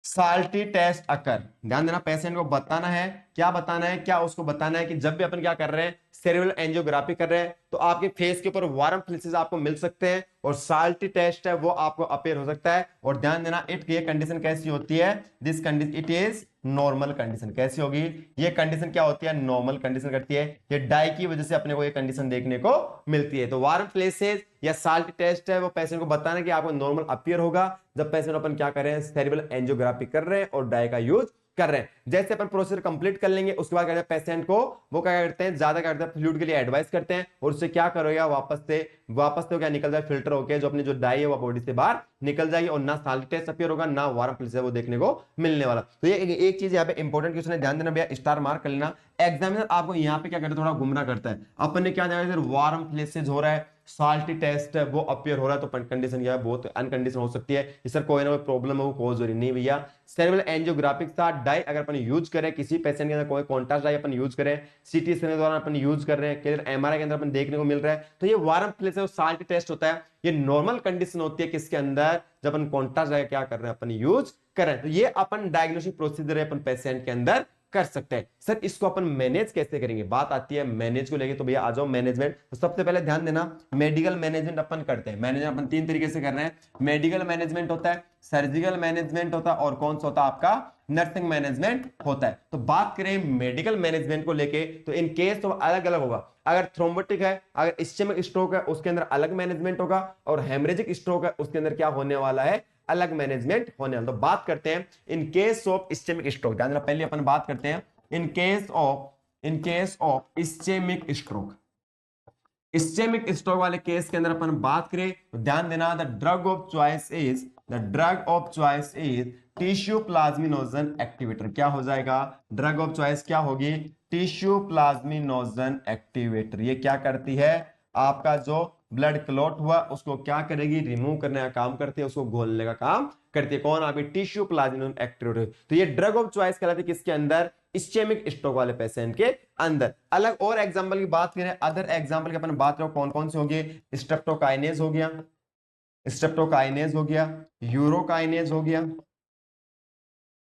salty taste occur, ध्यान देना, पेशेंट को बताना है, क्या बताना है, क्या उसको बताना है कि जब भी अपन क्या कर रहे हैं, सेरेब्रल एंजियोग्राफी कर रहे हैं, तो आपके फेस के ऊपर वार्म फ्लिसेस आपको मिल सकते हैं और साल्टी टेस्ट है वो आपको अपेयर हो सकता है। और ध्यान देना, ये कंडीशन कैसी होती है, this condition it is normal condition. कैसी होगी ये कंडीशन, क्या होती है, नॉर्मल कंडीशन करती है। ये डाई की वजह से अपने को ये कंडीशन देखने को मिलती है। तो वार्म प्लेसेस या साल्ट टेस्ट है वो पेशेंट को बताना कि आपको नॉर्मल अपीयर होगा जब पेशेंट अपन क्या कर रहे हैं, सेरेब्रल एंजियोग्राफी कर रहे हैं और डाई का यूज कर रहे हैं। जैसे अपन प्रोसीजर कंप्लीट कर लेंगे उसके बाद पेशेंट को वो क्या करते हैं, ज्यादा करते हैं फ्लूइड के लिए एडवाइस करते हैं और उससे क्या करोगे, वापस से क्या निकल जाए, फिल्टर होकर जो अपनी जो डाई है वो बॉडी से बाहर निकल जाएगी और ना साल्ट टेस्ट अपीयर होगा ना वार्म प्लेस है वो देखने को मिलने वाला। तो ये एक चीज यहाँ पे इंपॉर्टेंट क्वेश्चन है, ध्यान देना भैया, स्टार मार्क कर लेना। एग्जामिनर आपको यहाँ पे क्या करता है, थोड़ा गुमराह करता है। अपन ने क्या जाना, वार्म प्लेसेज हो रहा है, साल्टी टेस्ट है वो अपीयर हो रहा है, तो कंडीशन क्या है, बहुत अनकंडीशन हो सकती है। सर कोई ना कोई प्रॉब्लम है वो कॉज हो रही नहीं भैया, सेरेब्रल एंजियोग्राफिक साथ डाई अगर अपन यूज करें, किसी पेशेंट के अंदर कोई कॉन्ट्रास्ट डाई अपन यूज करें, सीटी स्कैन के दौरान अपन यूज कर रहे हैं, क्लियर एमआरआई के अंदर अपन देखने को मिल रहा है, तो ये वार्म प्लेस है, साल्टी टेस्ट होता है। ये नॉर्मल कंडीशन होती है किसके अंदर, जब अपन कॉन्ट्रास्ट डाई क्या कर रहे हैं, अपन यूज कर रहे हैं। तो ये अपन डायग्नोस्टिक प्रोसीजर है अपन पेशेंट के अंदर कर सकते हैं। सर इसको अपन मैनेज कैसे करेंगे, बात आती है मैनेज को लेके, तो भैया आ जाओ मैनेजमेंट। तो सबसे पहले ध्यान देना, मेडिकल मैनेजमेंट अपन करते हैं। मैनेजमेंट अपन तीन तरीके से कर रहे हैं, मेडिकल मैनेजमेंट होता है, सर्जिकल मैनेजमेंट होता है और कौन सा होता है आपका, नर्सिंग मैनेजमेंट होता है। तो बात करें मेडिकल मैनेजमेंट को लेके, तो इन केस तो अलग अलग होगा। अगर थ्रोम्बोटिक है, अगर इस्चेमिक स्ट्रोक है, उसके अंदर अलग मैनेजमेंट होगा, और हेमरेजिक स्ट्रोक है उसके अंदर क्या होने वाला है, अलग मैनेजमेंट होने वाला। तो बात करते हैं इन केस ऑफ इस्चेमिक स्ट्रोक, ध्यान देना, पहले अपन बात करते हैं इन case of ischaemic stroke. Ischaemic stroke वाले केस के अंदर अपन बात करें तो ध्यान देना, the drug of choice is tissue plasminogen activator. क्या हो जाएगा, ड्रग ऑफ चॉइस क्या होगी, टिश्यू प्लाज्मिनोजन एक्टिवेटर। ये क्या करती है, आपका जो ब्लड क्लॉट हुआ उसको क्या करेगी, रिमूव करने का काम करती है, उसको घोलने का काम करती है। कौन, आपकी टिश्यू प्लाज्मिनोजन एक्टिवेटर। तो ये ड्रग ऑफ चॉइस कहलाती है किसके अंदर, इस्चेमिक स्ट्रोक वाले पेशेंट के अंदर। अलग और एग्जांपल की बात करें, अदर एग्जांपल की अपन बात करें, कौन कौन से होंगे, स्ट्रेप्टोकाइनेज हो गया, यूरोकाइनेज हो गया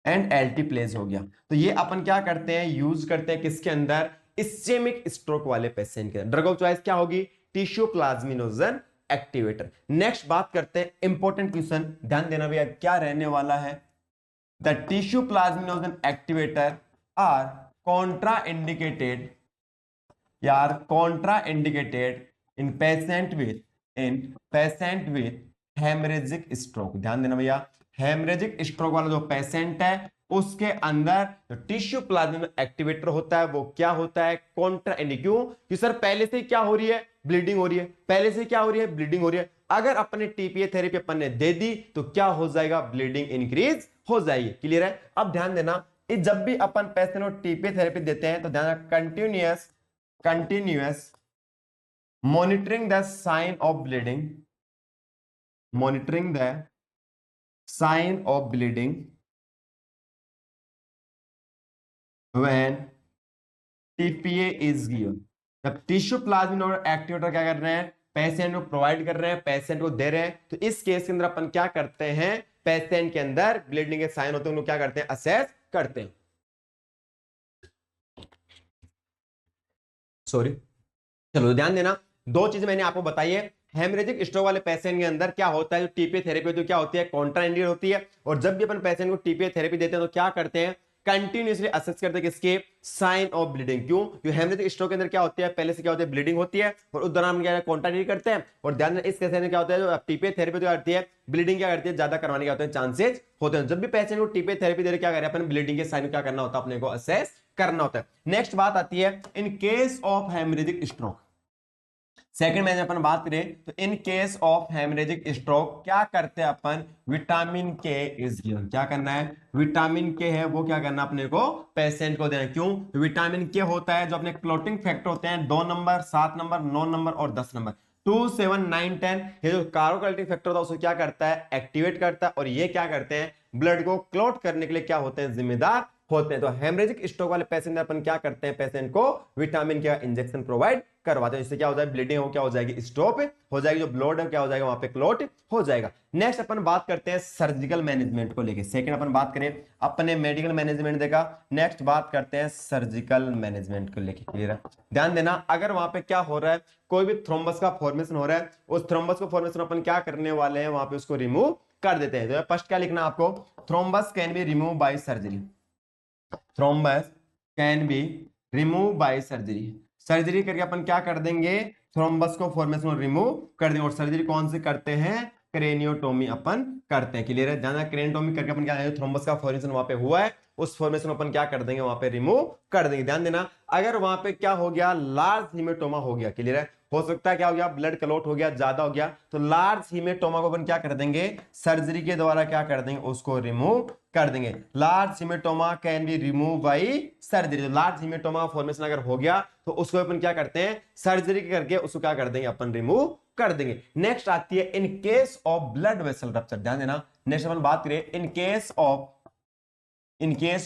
एंड एल्टीप्लेज हो गया। तो ये अपन क्या करते हैं, यूज करते हैं किसके अंदर, इस्चेमिक स्ट्रोक वाले पेशेंट के अंदर। ड्रग ऑफ चॉइस क्या होगी, टिश्यू प्लाज्मिनोजन एक्टिवेटर। नेक्स्ट बात करते हैं, इंपॉर्टेंट क्वेश्चन ध्यान देना भैया, क्या रहने वाला है, the tissue plasminogen activator are contraindicated in patient with hemorrhagic stroke। ध्यान देना भैया, हेमरेजिक स्ट्रोक वाला जो पेशेंट है उसके अंदर जो टिश्यू प्लाज्मा एक्टिवेटर होता है वो क्या होता है, कॉन्ट्रा इंडिकेट। क्यों, कि सर पहले से क्या हो रही है, ब्लीडिंग हो रही है, पहले से क्या हो रही है, ब्लीडिंग हो रही है। अगर अपने टीपीए थेरेपी अपन ने दे दी तो क्या हो जाएगा, ब्लीडिंग इंक्रीज हो जाएगी। क्लियर है। अब ध्यान देना, जब भी अपन पेशेंट को टीपीए थेरेपी देते हैं तो ध्यान, continuous monitoring the sign of bleeding, monitoring the sign of bleeding when TPA is given। जब टिश्यू प्लाज्मा एक्टिवेटर क्या कर रहे हैं, पेशेंट को प्रोवाइड कर रहे हैं, पेशेंट को दे रहे हैं, तो इस केस के अंदर अपन क्या करते हैं, पेशेंट के अंदर ब्लीडिंग के साइन होते हैं उनको क्या करते हैं, असेस करते हैं। सॉरी, चलो ध्यान देना, दो चीज मैंने आपको बताई है। हेमरेजिक स्ट्रोक वाले पेशेंट के अंदर क्या होता है, टीपीए थेरेपी तो क्या होती है, कॉन्ट्राइंडिकेट होती है। और जब भी अपन पेशेंट को टीपीए थेरेपी देते हैं तो क्या करते हैं, कंटिन्यूअसली असेस करते हैं किसके, साइन ऑफ ब्लीडिंग। क्यों, हेमरेजिक स्ट्रोक के अंदर क्या होती है, पहले से क्या होती है, ब्लीडिंग होती है और उस दौरान क्या कॉन्ट्राइंडिकेट करते हैं। और ध्यान इस केस में क्या होता है, जो टीपीए थेरेपी क्या करती है, ब्लीडिंग क्या करती है, ज्यादा करवाने के होते हैं चांसेस होते हैं। जब भी पेशेंट को टीपीए थेरेपी दे रहे क्या करें, अपन ब्लीडिंग के साइन क्या करना होता है, अपने को असेस करना होता है। नेक्स्ट बात आती है, इन case of haemorrhagic stroke, second में अपन बात करें तो इन केस ऑफ हेमरेजिक स्ट्रोक क्या करते हैं अपन, विटामिन के इज गिवन। क्या करना है, विटामिन के है वो क्या करना अपने को, पेशेंट को देना। क्यों, विटामिन के होता है जो अपने क्लोटिंग फैक्टर होते हैं 2 नंबर, 7 नंबर, 9 नंबर और 10 नंबर, 2, 7, 9, 10। ये जो कार्बोकाइलेटिक फैक्टर होता है उसको क्या करता है, एक्टिवेट करता है। और ये क्या करते हैं, ब्लड को क्लॉट करने के लिए क्या होते हैं, जिम्मेदार होते हैं। तो हेमरेजिक स्ट्रोक वाले पेशेंट अपन क्या करते हैं, पेशेंट को विटामिन का इंजेक्शन प्रोवाइड करवाते हैं। इससे क्या हो जाएगा, ब्लीडिंग हो क्या हो जाएगी, स्टॉप हो जाएगी, जो ब्लड है क्या हो जाएगा, वहां पे क्लॉट हो जाएगा। नेक्स्ट अपन बात करते हैं सर्जिकल मैनेजमेंट को लेके। सेकंड अपन बात करें, अपने मेडिकल मैनेजमेंट देखा, नेक्स्ट बात करते हैं सर्जिकल मैनेजमेंट को लेके। क्लियर है, ध्यान देना, अगर वहां पे क्या हो रहा है, कोई भी थ्रोम्बस का फॉर्मेशन हो रहा है, उस थ्रोम्बस को फॉर्मेशन अपन क्या करने वाले हैं, वहां पे उसको रिमूव कर देते हैं। तो फर्स्ट क्या लिखना आपको, thrombus can be remove by surgery. Thrombus can be remove by surgery. Surgery करके अपन क्या कर देंगे, थ्रोम्बस को फॉर्मेशन को रिमूव कर देंगे। और सर्जरी कौन से करते हैं, क्रेनियोटोमी अपन करते हैं। क्लियर है, ध्यान, क्रेनियोटोमी करके अपन क्या, थ्रोम्बस का फॉर्मेशन वहां पे हुआ है, उस फॉर्मेशन अपन क्या कर देंगे, वहां पे रिमूव कर देंगे। ध्यान देना, अगर वहां पे क्या हो गया, लार्ज हीमेटोमा हो गया, क्लियर है, हो सकता है क्या हो गया, ब्लड क्लॉट हो गया, ज्यादा हो गया, तो लार्ज हीमेटोमा को अपन क्या कर देंगे, सर्जरी के द्वारा क्या कर देंगे, उसको रिमूव कर देंगे। Large haematoma can be remove by surgery. Large haematoma formation अगर हो गया तो उसको अपन क्या करते हैं, सर्जरी करके उसको क्या कर देंगे, अपन रिमूव कर देंगे। नेक्स्ट आती है इन case of blood vessel rupture. ध्यान देना, नेक्स्ट अपन बात करें इन केस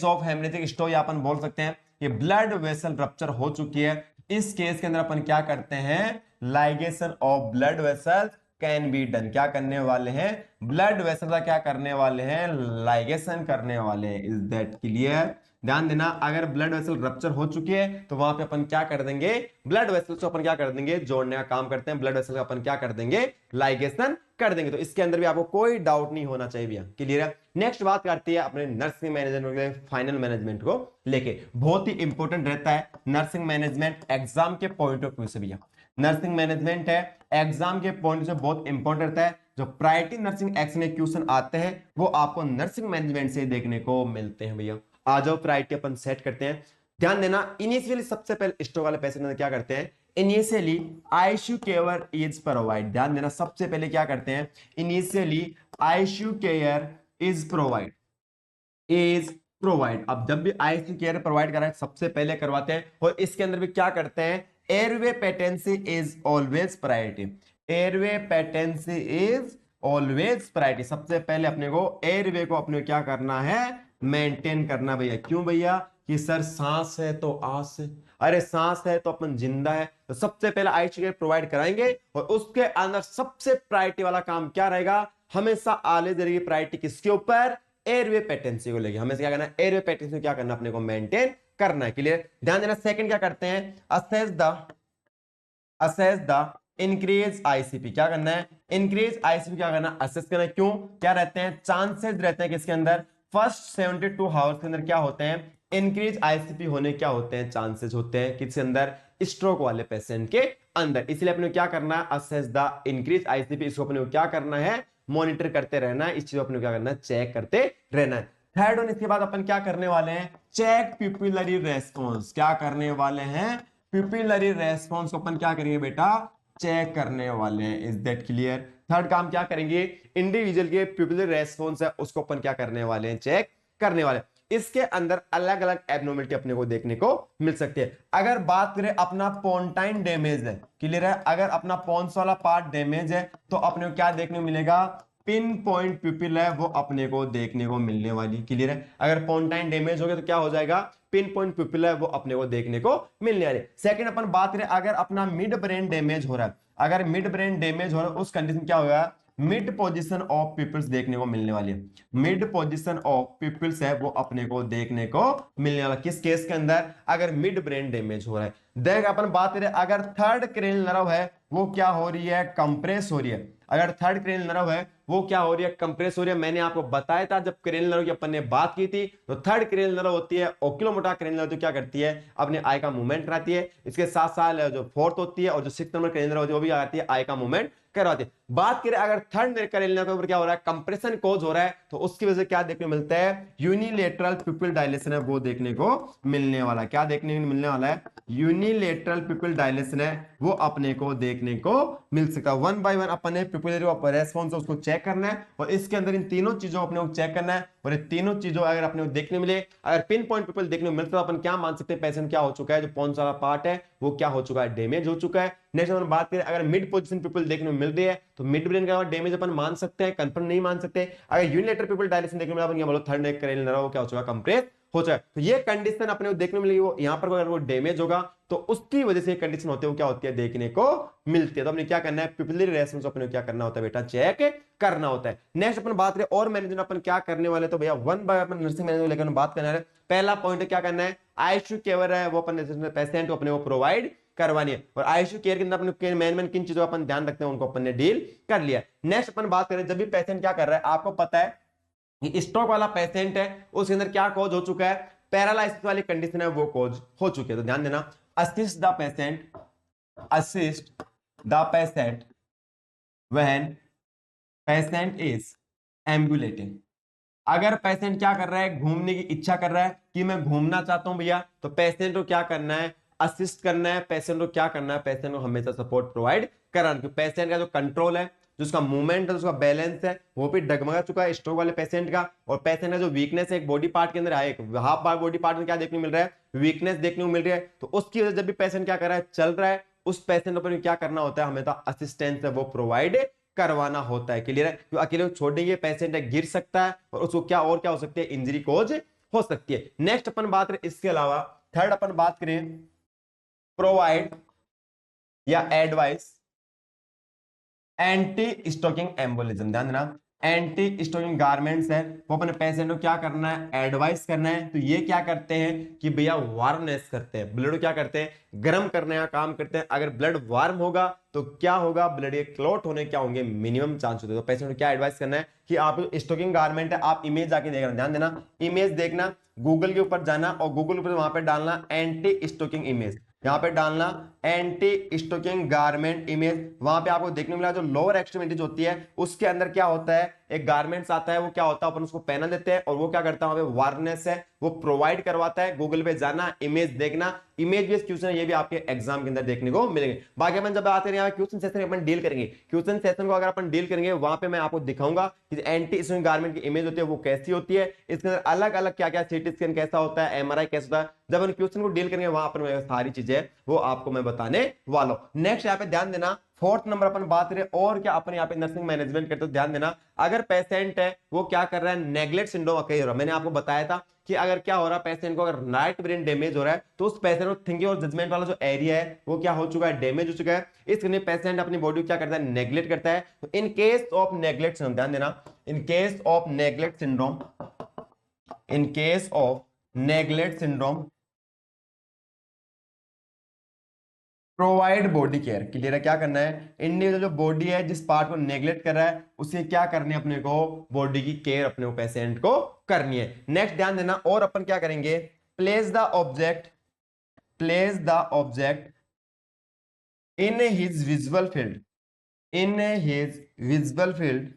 ऑफ हेमरेजिक स्ट्रोक, या अपन बोल सकते हैं ये ब्लड वेसल रप्चर हो चुकी है, इस केस के अंदर अपन क्या करते हैं, ligation of blood vessel can be done. क्या करने वाले हैं, ब्लड वेसल का क्या करने वाले हैं, लाइगेशन करने वाले हैं। इज दैट क्लियर, ध्यान देना, अगर ब्लड वेसल रप्चर हो चुकी है तो वहां पे अपन क्या कर देंगे, ब्लड वेसल को अपन क्या कर देंगे, जोड़ने का काम करते हैं, ब्लड वेसल का अपन क्या कर देंगे, लाइगेशन कर देंगे। तो इसके अंदर भी आपको कोई डाउट नहीं होना चाहिए भैया। क्लियर है, नेक्स्ट बात करती है अपने नर्सिंग मैनेजमेंट, फाइनल मैनेजमेंट को लेके। बहुत ही इंपॉर्टेंट रहता है नर्सिंग मैनेजमेंट एग्जाम के पॉइंट ऑफ व्यू से भैया। नर्सिंग मैनेजमेंट है एग्जाम के पॉइंट से बहुत इंपॉर्टेंट रहता है। जो प्रायोरिटी नर्सिंग एक्शन के क्वेश्चन आते हैं वो आपको नर्सिंग मैनेजमेंट से देखने को मिलते हैं भैया। आ जाओ, प्रायोरिटी अपन सेट करते हैं। ध्यान देना, इनिशियली सबसे पहले स्ट्रोक वाले पेशेंट क्या करते हैं, initially ICU care is provide. ध्यान देना, सबसे पहले क्या करते हैं, initially ICU care is provide अब जब भी आईसीयू केयर प्रोवाइड करा है सबसे पहले करवाते हैं। और इसके अंदर भी क्या करते हैं, airway patency is always priority. Airway patency is always priority. सबसे पहले अपने को एयरवे को अपने क्या करना है, मेंटेन करना भैया। क्यों भैया, कि सर सांस है तो आस है, अरे सांस है तो अपन जिंदा है, तो सबसे पहले आईसीयू केयर प्रोवाइड कराएंगे। और उसके अंदर सबसे प्रायोरिटी वाला काम क्या रहेगा, हमेशा आले रहेगी प्रायोरिटी किसके ऊपर, एयरवे पेटेंसी को लेके। हमें क्या करना है, एयरवे पेटेंसी क्या करना है, अपने को मेंटेन करना है। क्लियर, ध्यान देना, सेकंड क्या करते हैं, असेस द इंक्रीज आईसीपी। क्या करना है, इंक्रीज आईसीपी क्या करना, असेस करना है। क्यों, क्या रहते हैं, चांसेस रहते हैं किसके अंदर, फर्स्ट 72 आवर्स के अंदर क्या होते हैं, इंक्रीज आईसीपी होने क्या होते हैं, चांसेस होते हैं किसके अंदर, स्ट्रोक वाले पेशेंट के अंदर। इसलिए अपने क्या करना है, असेस द इंक्रीज आईसीपी, इसको अपने क्या करना है, मॉनिटर करते रहना है, इस चीज को अपने क्या करना है, चेक करते रहना है। थर्ड वन, इसके बाद अपन क्या करने वाले हैं, चेक पिपुलरी रेस्पॉन्स। क्या करने वाले हैं, पिपुलरी रेस्पॉन्स को अपन क्या करेंगे बेटा, चेक करने वाले हैं। इज दैट क्लियर, थर्ड काम क्या करेंगे, इंडिविजुअल के पिपुलरी रेस्पॉन्स है उसको अपन क्या करने वाले हैं, चेक करने वाले। इसके अंदर अलग अलग एब्नॉर्मलिटी अपने को देखने को मिल सकती है। अगर बात करें अपना पोन्टाइन डैमेज है, क्लियर है, अगर अपना पोन्स वाला पार्ट डैमेज है तो अपने को क्या देखने को मिलेगा, पिन पॉइंट पिपिल है वो अपने को देखने को मिलने वाली। क्लियर है, अगर पोन्टाइन डैमेज हो गया तो क्या हो जाएगा, पिन पॉइंट पिपिल है वो अपने को देखने को मिलने वाली। सेकंड अपन बात करें, अगर अपना मिड ब्रेन डैमेज हो रहा है, अगर मिड ब्रेन डैमेज हो रहा है उस कंडीशन क्या होगा, मिड पोजीशन ऑफ पीपल्स देखने को मिलने वाली है। मिड पोजीशन ऑफ पीपल्स है वो अपने को देखने को मिलने वाला किस केस के अंदर, अगर मिड ब्रेन डैमेज हो रहा है। देख अपन बात करें, अगर थर्ड क्रेनियल नर्व है वो क्या हो रही है, कंप्रेस हो रही है। अगर थर्ड क्रेनियल नर्व है वो क्या हो रही है, कंप्रेस हो रही है। मैंने आपको बताया था जब क्रेनियल नर्व की अपन ने बात की थी, तो थर्ड क्रेनियल नर्व होती है ओक्यूलोमोटर क्रेनियल नर्व, जो क्या करती है, अपने आई का मूवमेंट कराती है। इसके साथ साथ जो फोर्थ होती है और जो सिक्स्थ नंबर क्रेनियल नर्व होती है वो भी आती है आई का मूवमेंट करवाती है। बात करें अगर थर्ड क्रेनियल नर्व के ऊपर क्या हो रहा है, कंप्रेशन कोज हो रहा है, तो उसकी वजह से क्या देखने को मिलता है, यूनिलेटरल पिपिल डायलेशन है वो देखने को मिलने वाला। क्या देखने को मिलने वाला है, यूनिलेटरल पिपिल डायलेशन है वो अपने को देखने को मिल सकता है। वन बाय वन अपने पिपिलरी रेस्पॉन्स उसको चेक करना है और इसके अंदर इन तीनों चीजों को अपने को चेक करना है। और ये तीनों चीजों अगर अपने को देखने मिले, अगर पिन पॉइंट पिपिल देखने को मिलता है तो अपन क्या मान सकते हैं, पेशेंट क्या हो चुका है, जो पोन्स वाला पार्ट है वो क्या हो चुका है, डैमेज हो चुका है। नेक्स्ट अपन बात करें, अगर मिड पोजीशन पिपिल देखने को मिल रही है तो मिड ब्रेन का डैमेज अपन मान सकते हैं, कंफर्म नहीं मान सकते। अगर यूनिलेटरल पिपिल डायलेशन देखने को मिला, अपन क्या बोलो, थर्ड क्रेनियल नर्व क्या हो चुका है, कंप्रेस हो जाए। तो ये कंडीशन अपने को देखने को मिलेगी, वो यहाँ पर अगर वो डैमेज होगा तो उसकी वजह से कंडीशन होते हैं, वो क्या होती है देखने को मिलती है। तो अपने क्या करना है, पिपलरी रेस्पॉन्स अपने क्या करना होता है बेटा, चेक करना होता है। नेक्स्ट अपन बात करें और मैनेजमेंट अपन क्या करने वाले, तो भैया one by upon nursing management लेकर बात करना है। पहला पॉइंट क्या करना है, आईसीयू केयर है वो अपन पेशेंट को अपने को प्रोवाइड करवानी है। और आईसीयू केयर के अंदर अपने मैनेजमेंट किन चीजों का अपन ध्यान रखते हैं उनको अपन ने डील कर लिया। नेक्स्ट अपन बात करें, जब भी पेशेंट क्या कर रहा है, आपको पता है स्ट्रोक वाला पेशेंट है, उसके अंदर क्या कॉज हो चुका है, पैरालाइसिस वाली कंडीशन है वो कॉज हो चुकी है। तो ध्यान देना, assist the patient, assist the patient when patient is ambulating. अगर पेशेंट क्या कर रहा है, घूमने की इच्छा कर रहा है कि मैं घूमना चाहता हूं भैया, तो पेशेंट को क्या करना है, असिस्ट करना है। पेशेंट को क्या करना है, पेशेंट को हमेशा सपोर्ट प्रोवाइड कराना, क्योंकि पेशेंट का जो कंट्रोल है, जो उसका मूवमेंट है, उसका बैलेंस है, वो भी डगमगा चुका है स्ट्रोक वाले पेशेंट का। और पेशेंट का जो वीकनेस है एक बॉडी पार्ट के अंदर है, एक हाफ पार्ट बॉडी पार्ट में क्या देखने को मिल रहा है, वीकनेस देखने को मिल रही है। तो उसकी वजह से जब भी पेशेंट क्या कर रहा है, चल रहा है, उस पेशेंट पर क्या करना होता है, हमेशा असिस्टेंस है वो प्रोवाइड करवाना होता है। क्लियर है, क्यों अकेले छोड़ेंगे पेशेंट है गिर सकता है और उसको क्या और क्या हो सकती है, इंजरी कोज हो सकती है। नेक्स्ट अपन बात करें, इसके अलावा थर्ड अपन बात करें, प्रोवाइड या एडवाइस एंटी स्टोकिंग एम्बोलिज्म। ध्यान देना, एंटी स्टोकिंग गारमेंट्स है वो अपने पेशेंट को क्या करना है, एडवाइस करना है। तो ये क्या करते हैं कि भैया वार्मनेस करते हैं, ब्लड को क्या करते हैं, गर्म करने का काम करते हैं। अगर ब्लड वार्म होगा तो क्या होगा, ब्लड के क्लॉट होने क्या होंगे, मिनिमम चांस होते हैं। तो पेशेंट को क्या एडवाइस करना है कि आप स्टोकिंग गारमेंट है, आप इमेज जाके देखना, ध्यान देना, इमेज देखना, गूगल के ऊपर जाना और गूगल पर वहां पे डालना एंटी स्टोकिंग इमेज, यहां पे डालना एंटी स्टोकिंग गारमेंट इमेज। वहां पे आपको देखने मिला जो लोअर एक्सट्रीमिटीज होती है उसके अंदर क्या होता है, एक गारमेंट्स आता है, वो क्या होता है, अपन उसको पहना देते हैं और वो क्या करता है, वहां पे वार्मनेस है वो प्रोवाइड करवाता है। गूगल पे जाना, इमेज देखना, इमेज बेस्ड क्वेश्चन ये भी आपके एग्जाम के अंदर देखने को मिलेंगे। बाकी अपन जब बात करेंगे क्वेश्चन सेशन अपन डील करेंगे, क्वेश्चन सेशन को अगर अपन डील करेंगे वहां पे मैं आपको दिखाऊंगा कि एंटी स्टोकिंग गारमेंट की इमेज होती है वो कैसी होती है, इसके अंदर अलग अलग क्या क्या, सीटी स्कैन कैसा होता है, एमआरआई कैसा होता है। जब हम क्वेश्चन को डील करेंगे वहां पर सारी चीजें वो आपको मैं बताने वाला हूं। नेक्स्ट यहाँ पे ध्यान देना, फोर्थ नंबर अपन बात करें और क्या अपन यहाँ पे नर्सिंग मैनेजमेंट करते हो, ध्यान देना, अगर पेशेंट है वो क्या कर रहा है, नेग्लेक्ट सिंड्रोम अकेले हो रहा है। मैंने आपको बताया था कि अगर क्या हो रहा है, पेशेंट को अगर राइट ब्रेन डैमेज हो रहा है तो उस पेशेंट को थिंकिंग और जजमेंट वाला जो एरिया है वो क्या हो चुका है, डैमेज हो चुका है। इसलिए पेशेंट अपनी बॉडी क्या करता है, नेग्लेक्ट करता है। तो इन केस ऑफ नेग्लेक्ट सिंड्रोम, ध्यान देना, इन case of neglect syndrome, in case of neglect syndrome provide body care. Clear है, क्या करना है, इंडिविजुअल जो बॉडी है जिस पार्ट को नेग्लेक्ट कर रहा है उसे क्या करनी है, अपने को बॉडी की केयर अपने को पेशेंट को करनी है। नेक्स्ट ध्यान देना, और अपन क्या करेंगे, place the object, place the object in his visual field, in his visual field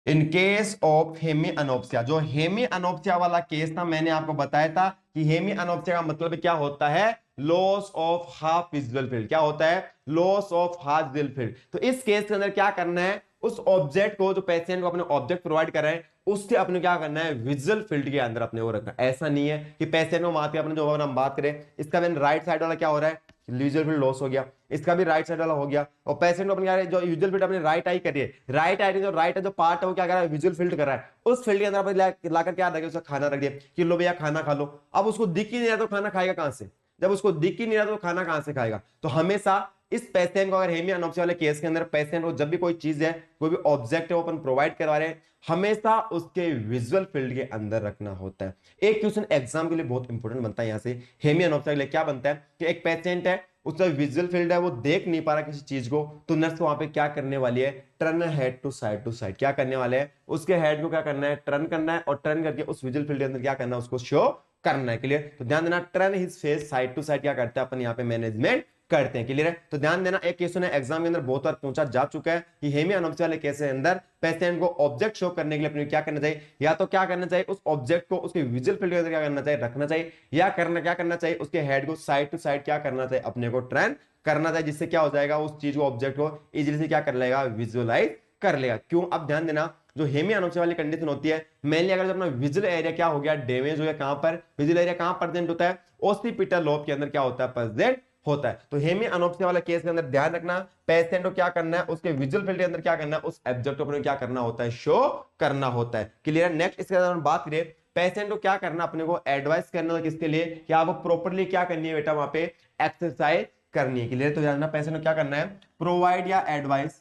in case of hemianopsia. जो हेमी अनोप्सिया वाला केस था मैंने आपको बताया था कि हेमी अनोप्सिया का मतलब क्या होता है, loss of half visual field. क्या होता है, loss of half visual field. तो इस केस के अंदर क्या करना है, उस ऑब्जेक्ट को, जो पेशेंट को अपने ऑब्जेक्ट प्रोवाइड कर रहे हैं उसके अपने क्या करना है, विजुअल फील्ड के अंदर अपने को रखना। ऐसा नहीं है कि पेशेंट को मार के अपने, जो हम बात करें इसका राइट साइड वाला क्या हो रहा है, विजुअल फील्ड लॉस हो गया, इसका भी राइट साइड वाला हो गया। और पेशेंट को अपने क्या जो विजुअल फील्ड अपने राइट आई कर रही है, राइट आई जो राइट है जो पार्ट है वो क्या कर रहा है, विजुअल फील्ड कर रहा है। उस फील्ड के अंदर लाकर क्या रख दिया, खाना रख दिया कि लो भैया खाना खा लो। अब उसको दिख ही नहीं रहा तो खाना खाएगा कहां से, जब उसको दिख ही नहीं रहा तो खाना कहां से खाएगा। तो हमेशा इस पेशेंट को, अगर हेमी अनोप्सिया वाले केस के अंदर पेशेंट को जब भी कोई चीज है, कोई भी ऑब्जेक्ट है वो अपन प्रोवाइड करवा रहे हैं, हमेशा उसके विजुअल फील्ड के अंदर रखना होता है। एक क्वेश्चन एग्जाम के लिए बहुत इंपॉर्टेंट बनता है यहां से, हेमी अनोप्सिया के लिए क्या बनता है कि एक पेशेंट है उसका विजुअल फील्ड है वो देख नहीं पा रहा किसी चीज को, तो नर्स वहां पे क्या करने वाली है, टर्न हेड टू साइड, क्या करने वाले हैं, उसके हेड को क्या करना है, टर्न करना है और टर्न करके उस विजुअल फील्ड के अंदर क्या करना है, उसको शो करना है। क्लियर, तो ध्यान देना, turn his face side to side क्या करते हैं अपन यहाँ पे मैनेजमेंट करते हैं। क्लियर है, तो ध्यान देना, एक क्वेश्चन है एग्जाम के अंदर बहुत बार पूछा जा चुका है कि हेमी अनोप्सिया वाले केस के अंदर पेशेंट को ऑब्जेक्ट शो करने के लिए अपने क्या करना चाहिए, या तो क्या करना चाहिए, उस ऑब्जेक्ट को उसके विजुअल फील्ड के अंदर क्या करना चाहिए, रखना चाहिए, या क्या करना चाहिए, उसके हेड को साइड टू साइड क्या करना चाहिए, अपने को टर्न करना चाहिए, जिससे क्या हो जाएगा, उस चीज को ऑब्जेक्ट को इजीली से क्या कर लेगा, विजुअलाइज कर लेगा। क्यों, अब ध्यान देना, जो हेमी अनोप्सिया वाली कंडीशन होती है मेनली अगर अपना विजुअल एरिया क्या हो गया, डैमेज हो गया, कहां पर विजुअल एरिया कहां प्रेजेंट होता है, ओसिपिटल लोब के अंदर क्या होता है, प्रेजेंट होता है। तो हेमी अनोप्सिया वाला केस के अंदर ध्यान रखना, पेशेंट को क्या करना है, उसके विजुअल फील्ड के अंदर क्या करना है, उस ऑब्जेक्ट को अपने क्या करना होता है, शो करना होता है। क्लियर। नेक्स्ट इसके अंदर बात करें, पेशेंट को क्या करना, अपने को एडवाइस करना है किसके लिए, कि आपको प्रॉपर्ली क्या करनी है बेटा, वहां पे एक्सरसाइज करनी है। क्लियर। तो जानना पेशेंट को क्या करना है, प्रोवाइड या advice,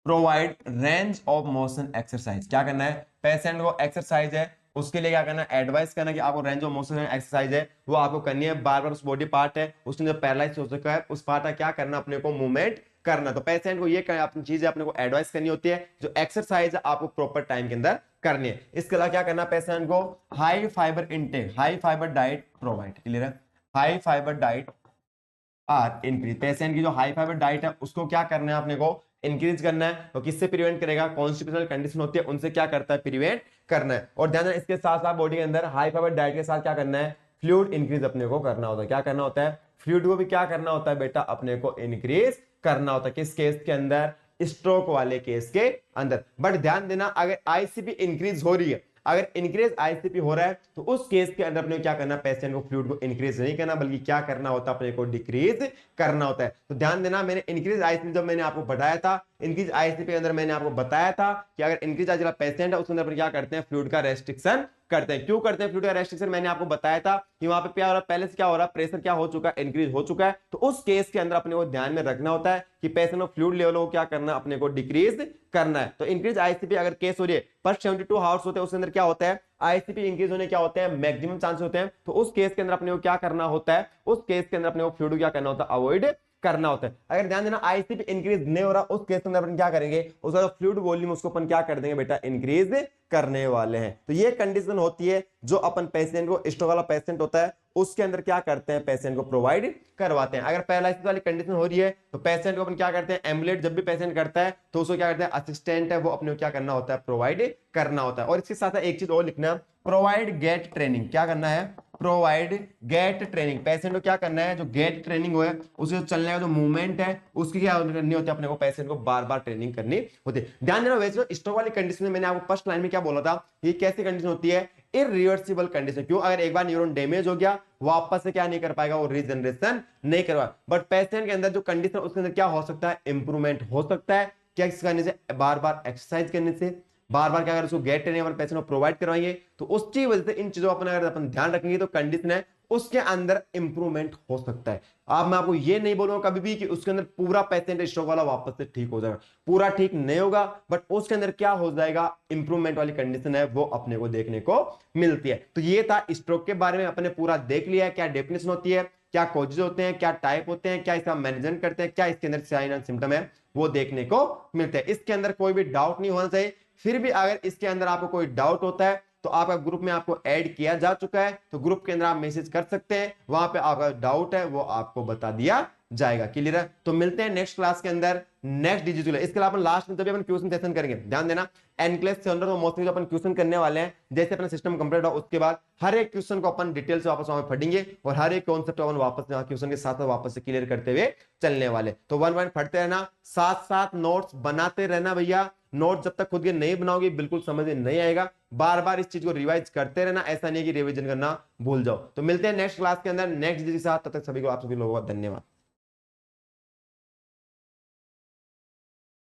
provide range of motion exercise. क्या करना है, पेशेंट को एक्सरसाइज है उसके लिए क्या करना है, एडवाइस करना कि आपको रेंज ऑफ मोशन एक्सरसाइज है वो आपको करनी है। बार बार उस बॉडी पार्ट है उसने जो पैरालाइज हो चुका है उस पार्ट का क्या करना, अपने को मूवमेंट करना। तो पेशेंट को ये अपनी चीजें अपने को एडवाइस करनी होती है, जो एक्सरसाइज है आपको प्रॉपर टाइम के अंदर करनी है। इसके अलावा क्या करना, पेशेंट को high fibre intake, high fibre diet provide. Clear है। High fibre diet are increase, patient की जो हाई फाइबर डाइट है उसको क्या करना है, अपने को इंक्रीज करना है। तो किससे प्रिवेंट करेगा, कॉन्स्टिट्यूशनल कंडीशन होती है उनसे क्या करता है, प्रिवेंट करना है। और ध्यान देना इसके साथ साथ बॉडी के अंदर हाई फाइबर डाइट के साथ क्या करना है, फ्लूइड इंक्रीज अपने को करना होता है। क्या करना होता है, फ्लूइड को भी क्या करना होता है बेटा, अपने को इंक्रीज करना होता है। किस केस के अंदर, स्ट्रोक वाले केस के अंदर। बट ध्यान देना अगर आईसीपी इंक्रीज हो रही है, अगर इंक्रीज आईसीपी हो रहा है तो उस केस के अंदर अपने क्या करना, पेशेंट को फ्लूइड को इंक्रीज नहीं करना बल्कि क्या करना होता है, अपने को डिक्रीज करना होता है। तो ध्यान देना मैंने इंक्रीज आईसीपी जब मैंने आपको बताया था, इंक्रीज आईसीपी के अंदर मैंने आपको बताया था कि अगर इंक्रीज आईसीपी पेशेंट है उसके अंदर क्या करते हैं, फ्लूइड का रेस्ट्रिक्शन करते हैं। क्यों करते हैं फ्लूइड का रेस्ट्रिक्शन, मैंने आपको बताया था कि वहां पे क्या हो रहा है, पहले से क्या हो रहा है, प्रेशर क्या हो चुका है, इंक्रीज हो चुका है। तो उस केस के अंदर अपने को ध्यान में रखना होता है कि पेशेंट में फ्लूइड लेवल को क्या करना, अपने को डिक्रीज करना है। तो इंक्रीज आईसीपी अगर केस हो रही है पर 72 हावर्स होते हैं उसके अंदर क्या होता है, आईसीपी इंक्रीज होने क्या होते हैं, मैक्सिमम चांस होते हैं। तो उस केस के अंदर अपने को क्या करना होता है, उस केस के अंदर अपने को फ्लूइड क्या करना होता है, अवॉइड करना होता है। अगर ध्यान देना आईसीपी इंक्रीज नहीं हो रहा उस केस के अंदर अपन क्या करेंगे, उसका जो फ्लूइड वॉल्यूम उसको अपन क्या कर देंगे बेटा, इंक्रीज करने वाले हैं। तो ये कंडीशन होती है जो अपन पेशेंट को, स्ट्रोक वाला पेशेंट होता है उसके अंदर क्या करते हैं, पेशेंट को प्रोवाइड करवाते हैं। अगर पैरालिसिस वाली कंडीशन हो रही है तो पेशेंट को अपन क्या करते हैं, एम्बुलेट जब भी पेशेंट करता है तो उसको क्या करते हैं, असिस्टेंट है वो अपने को क्या करना होता है, प्रोवाइड करना होता है। और इसके साथ एक चीज और लिखना, प्रोवाइड गेट ट्रेनिंग। क्या करना है, प्रोवाइड गेट ट्रेनिंग। पेशेंट को क्या करना है, जो गेट ट्रेनिंग हो है उसके चलने का जो मूवमेंट है उसकी क्या करनी होती है, अपने को पेशेंट को बार बार ट्रेनिंग करनी होती है। ध्यान देना वैसे स्ट्रोक वाली कंडीशन में मैंने आपको फर्स्ट लाइन में क्या बोला था, ये कैसी कंडीशन होती है, इरिवर्सिबल कंडीशन। क्यों, अगर एक बार न्यूरॉन डैमेज हो गया वापस से क्या नहीं कर पाएगा, वो रीजनरेशन नहीं करवा। बट पेशेंट के अंदर जो कंडीशन उसके अंदर क्या हो सकता है, इंप्रूवमेंट हो सकता है। क्या करने से, बार बार एक्सरसाइज करने से, बार बार क्या अगर उसको गेट ट्रेनिंग पेशेंट को प्रोवाइड करवाएंगे तो उसकी वजह से इन चीजों पर अगर अपन ध्यान रखेंगे तो कंडीशन है उसके अंदर इंप्रूवमेंट हो सकता है। अब मैं आपको ये नहीं बोलूंगा कभी भी कि उसके अंदर पूरा पेशेंट स्ट्रोक वाला वापस से ठीक हो जाएगा, पूरा ठीक नहीं होगा, बट उसके अंदर क्या हो जाएगा, इंप्रूवमेंट वाली कंडीशन है वो अपने को देखने को मिलती है। तो ये था स्ट्रोक के बारे में, अपने पूरा देख लिया क्या डेफिनेशन होती है, क्या कॉजेज होते हैं, क्या टाइप होते हैं, क्या इसका मैनेजमेंट करते हैं, क्या इसके अंदर साइन एंड सिम्टम है वो देखने को मिलते हैं। इसके अंदर कोई भी डाउट नहीं होना चाहिए। फिर भी अगर इसके अंदर आपको कोई डाउट होता है तो आपका ग्रुप में आपको ऐड किया जा चुका है, तो ग्रुप के अंदर आप मैसेज कर सकते हैं, वहां पे आपका डाउट है वो आपको बता दिया जाएगा। क्लियर है। तो मिलते हैं नेक्स्ट क्लास के अंदर नेक्स्ट डिजिटल। इसके अलावा लास्ट में जब अपन क्वेश्चन सेशन करेंगे, ध्यान देना एनक्लेस से अंदर मोस्टली जो अपन क्वेश्चन करने वाले हैं, जैसे अपना सिस्टम कंप्लीट हो उसके बाद हर एक क्वेश्चन को अपन डिटेल से वापस वहां पढ़ेंगे और हर एक कॉन्सेप्ट अपन वापस क्वेश्चन के साथ वापस से क्लियर करते हुए चलने वाले। तो वन वन पढ़ते रहना, साथ साथ नोट्स बनाते रहना भैया। नोट जब तक खुद के नहीं बनाओगे बिल्कुल समझ में नहीं आएगा, बार बार इस चीज को रिवाइज करते रहना, ऐसा नहीं है कि रिवीजन करना भूल जाओ। तो मिलते हैं नेक्स्ट क्लास के अंदर नेक्स्ट के साथ, तब तक सभी को, आप सभी लोगों का धन्यवाद।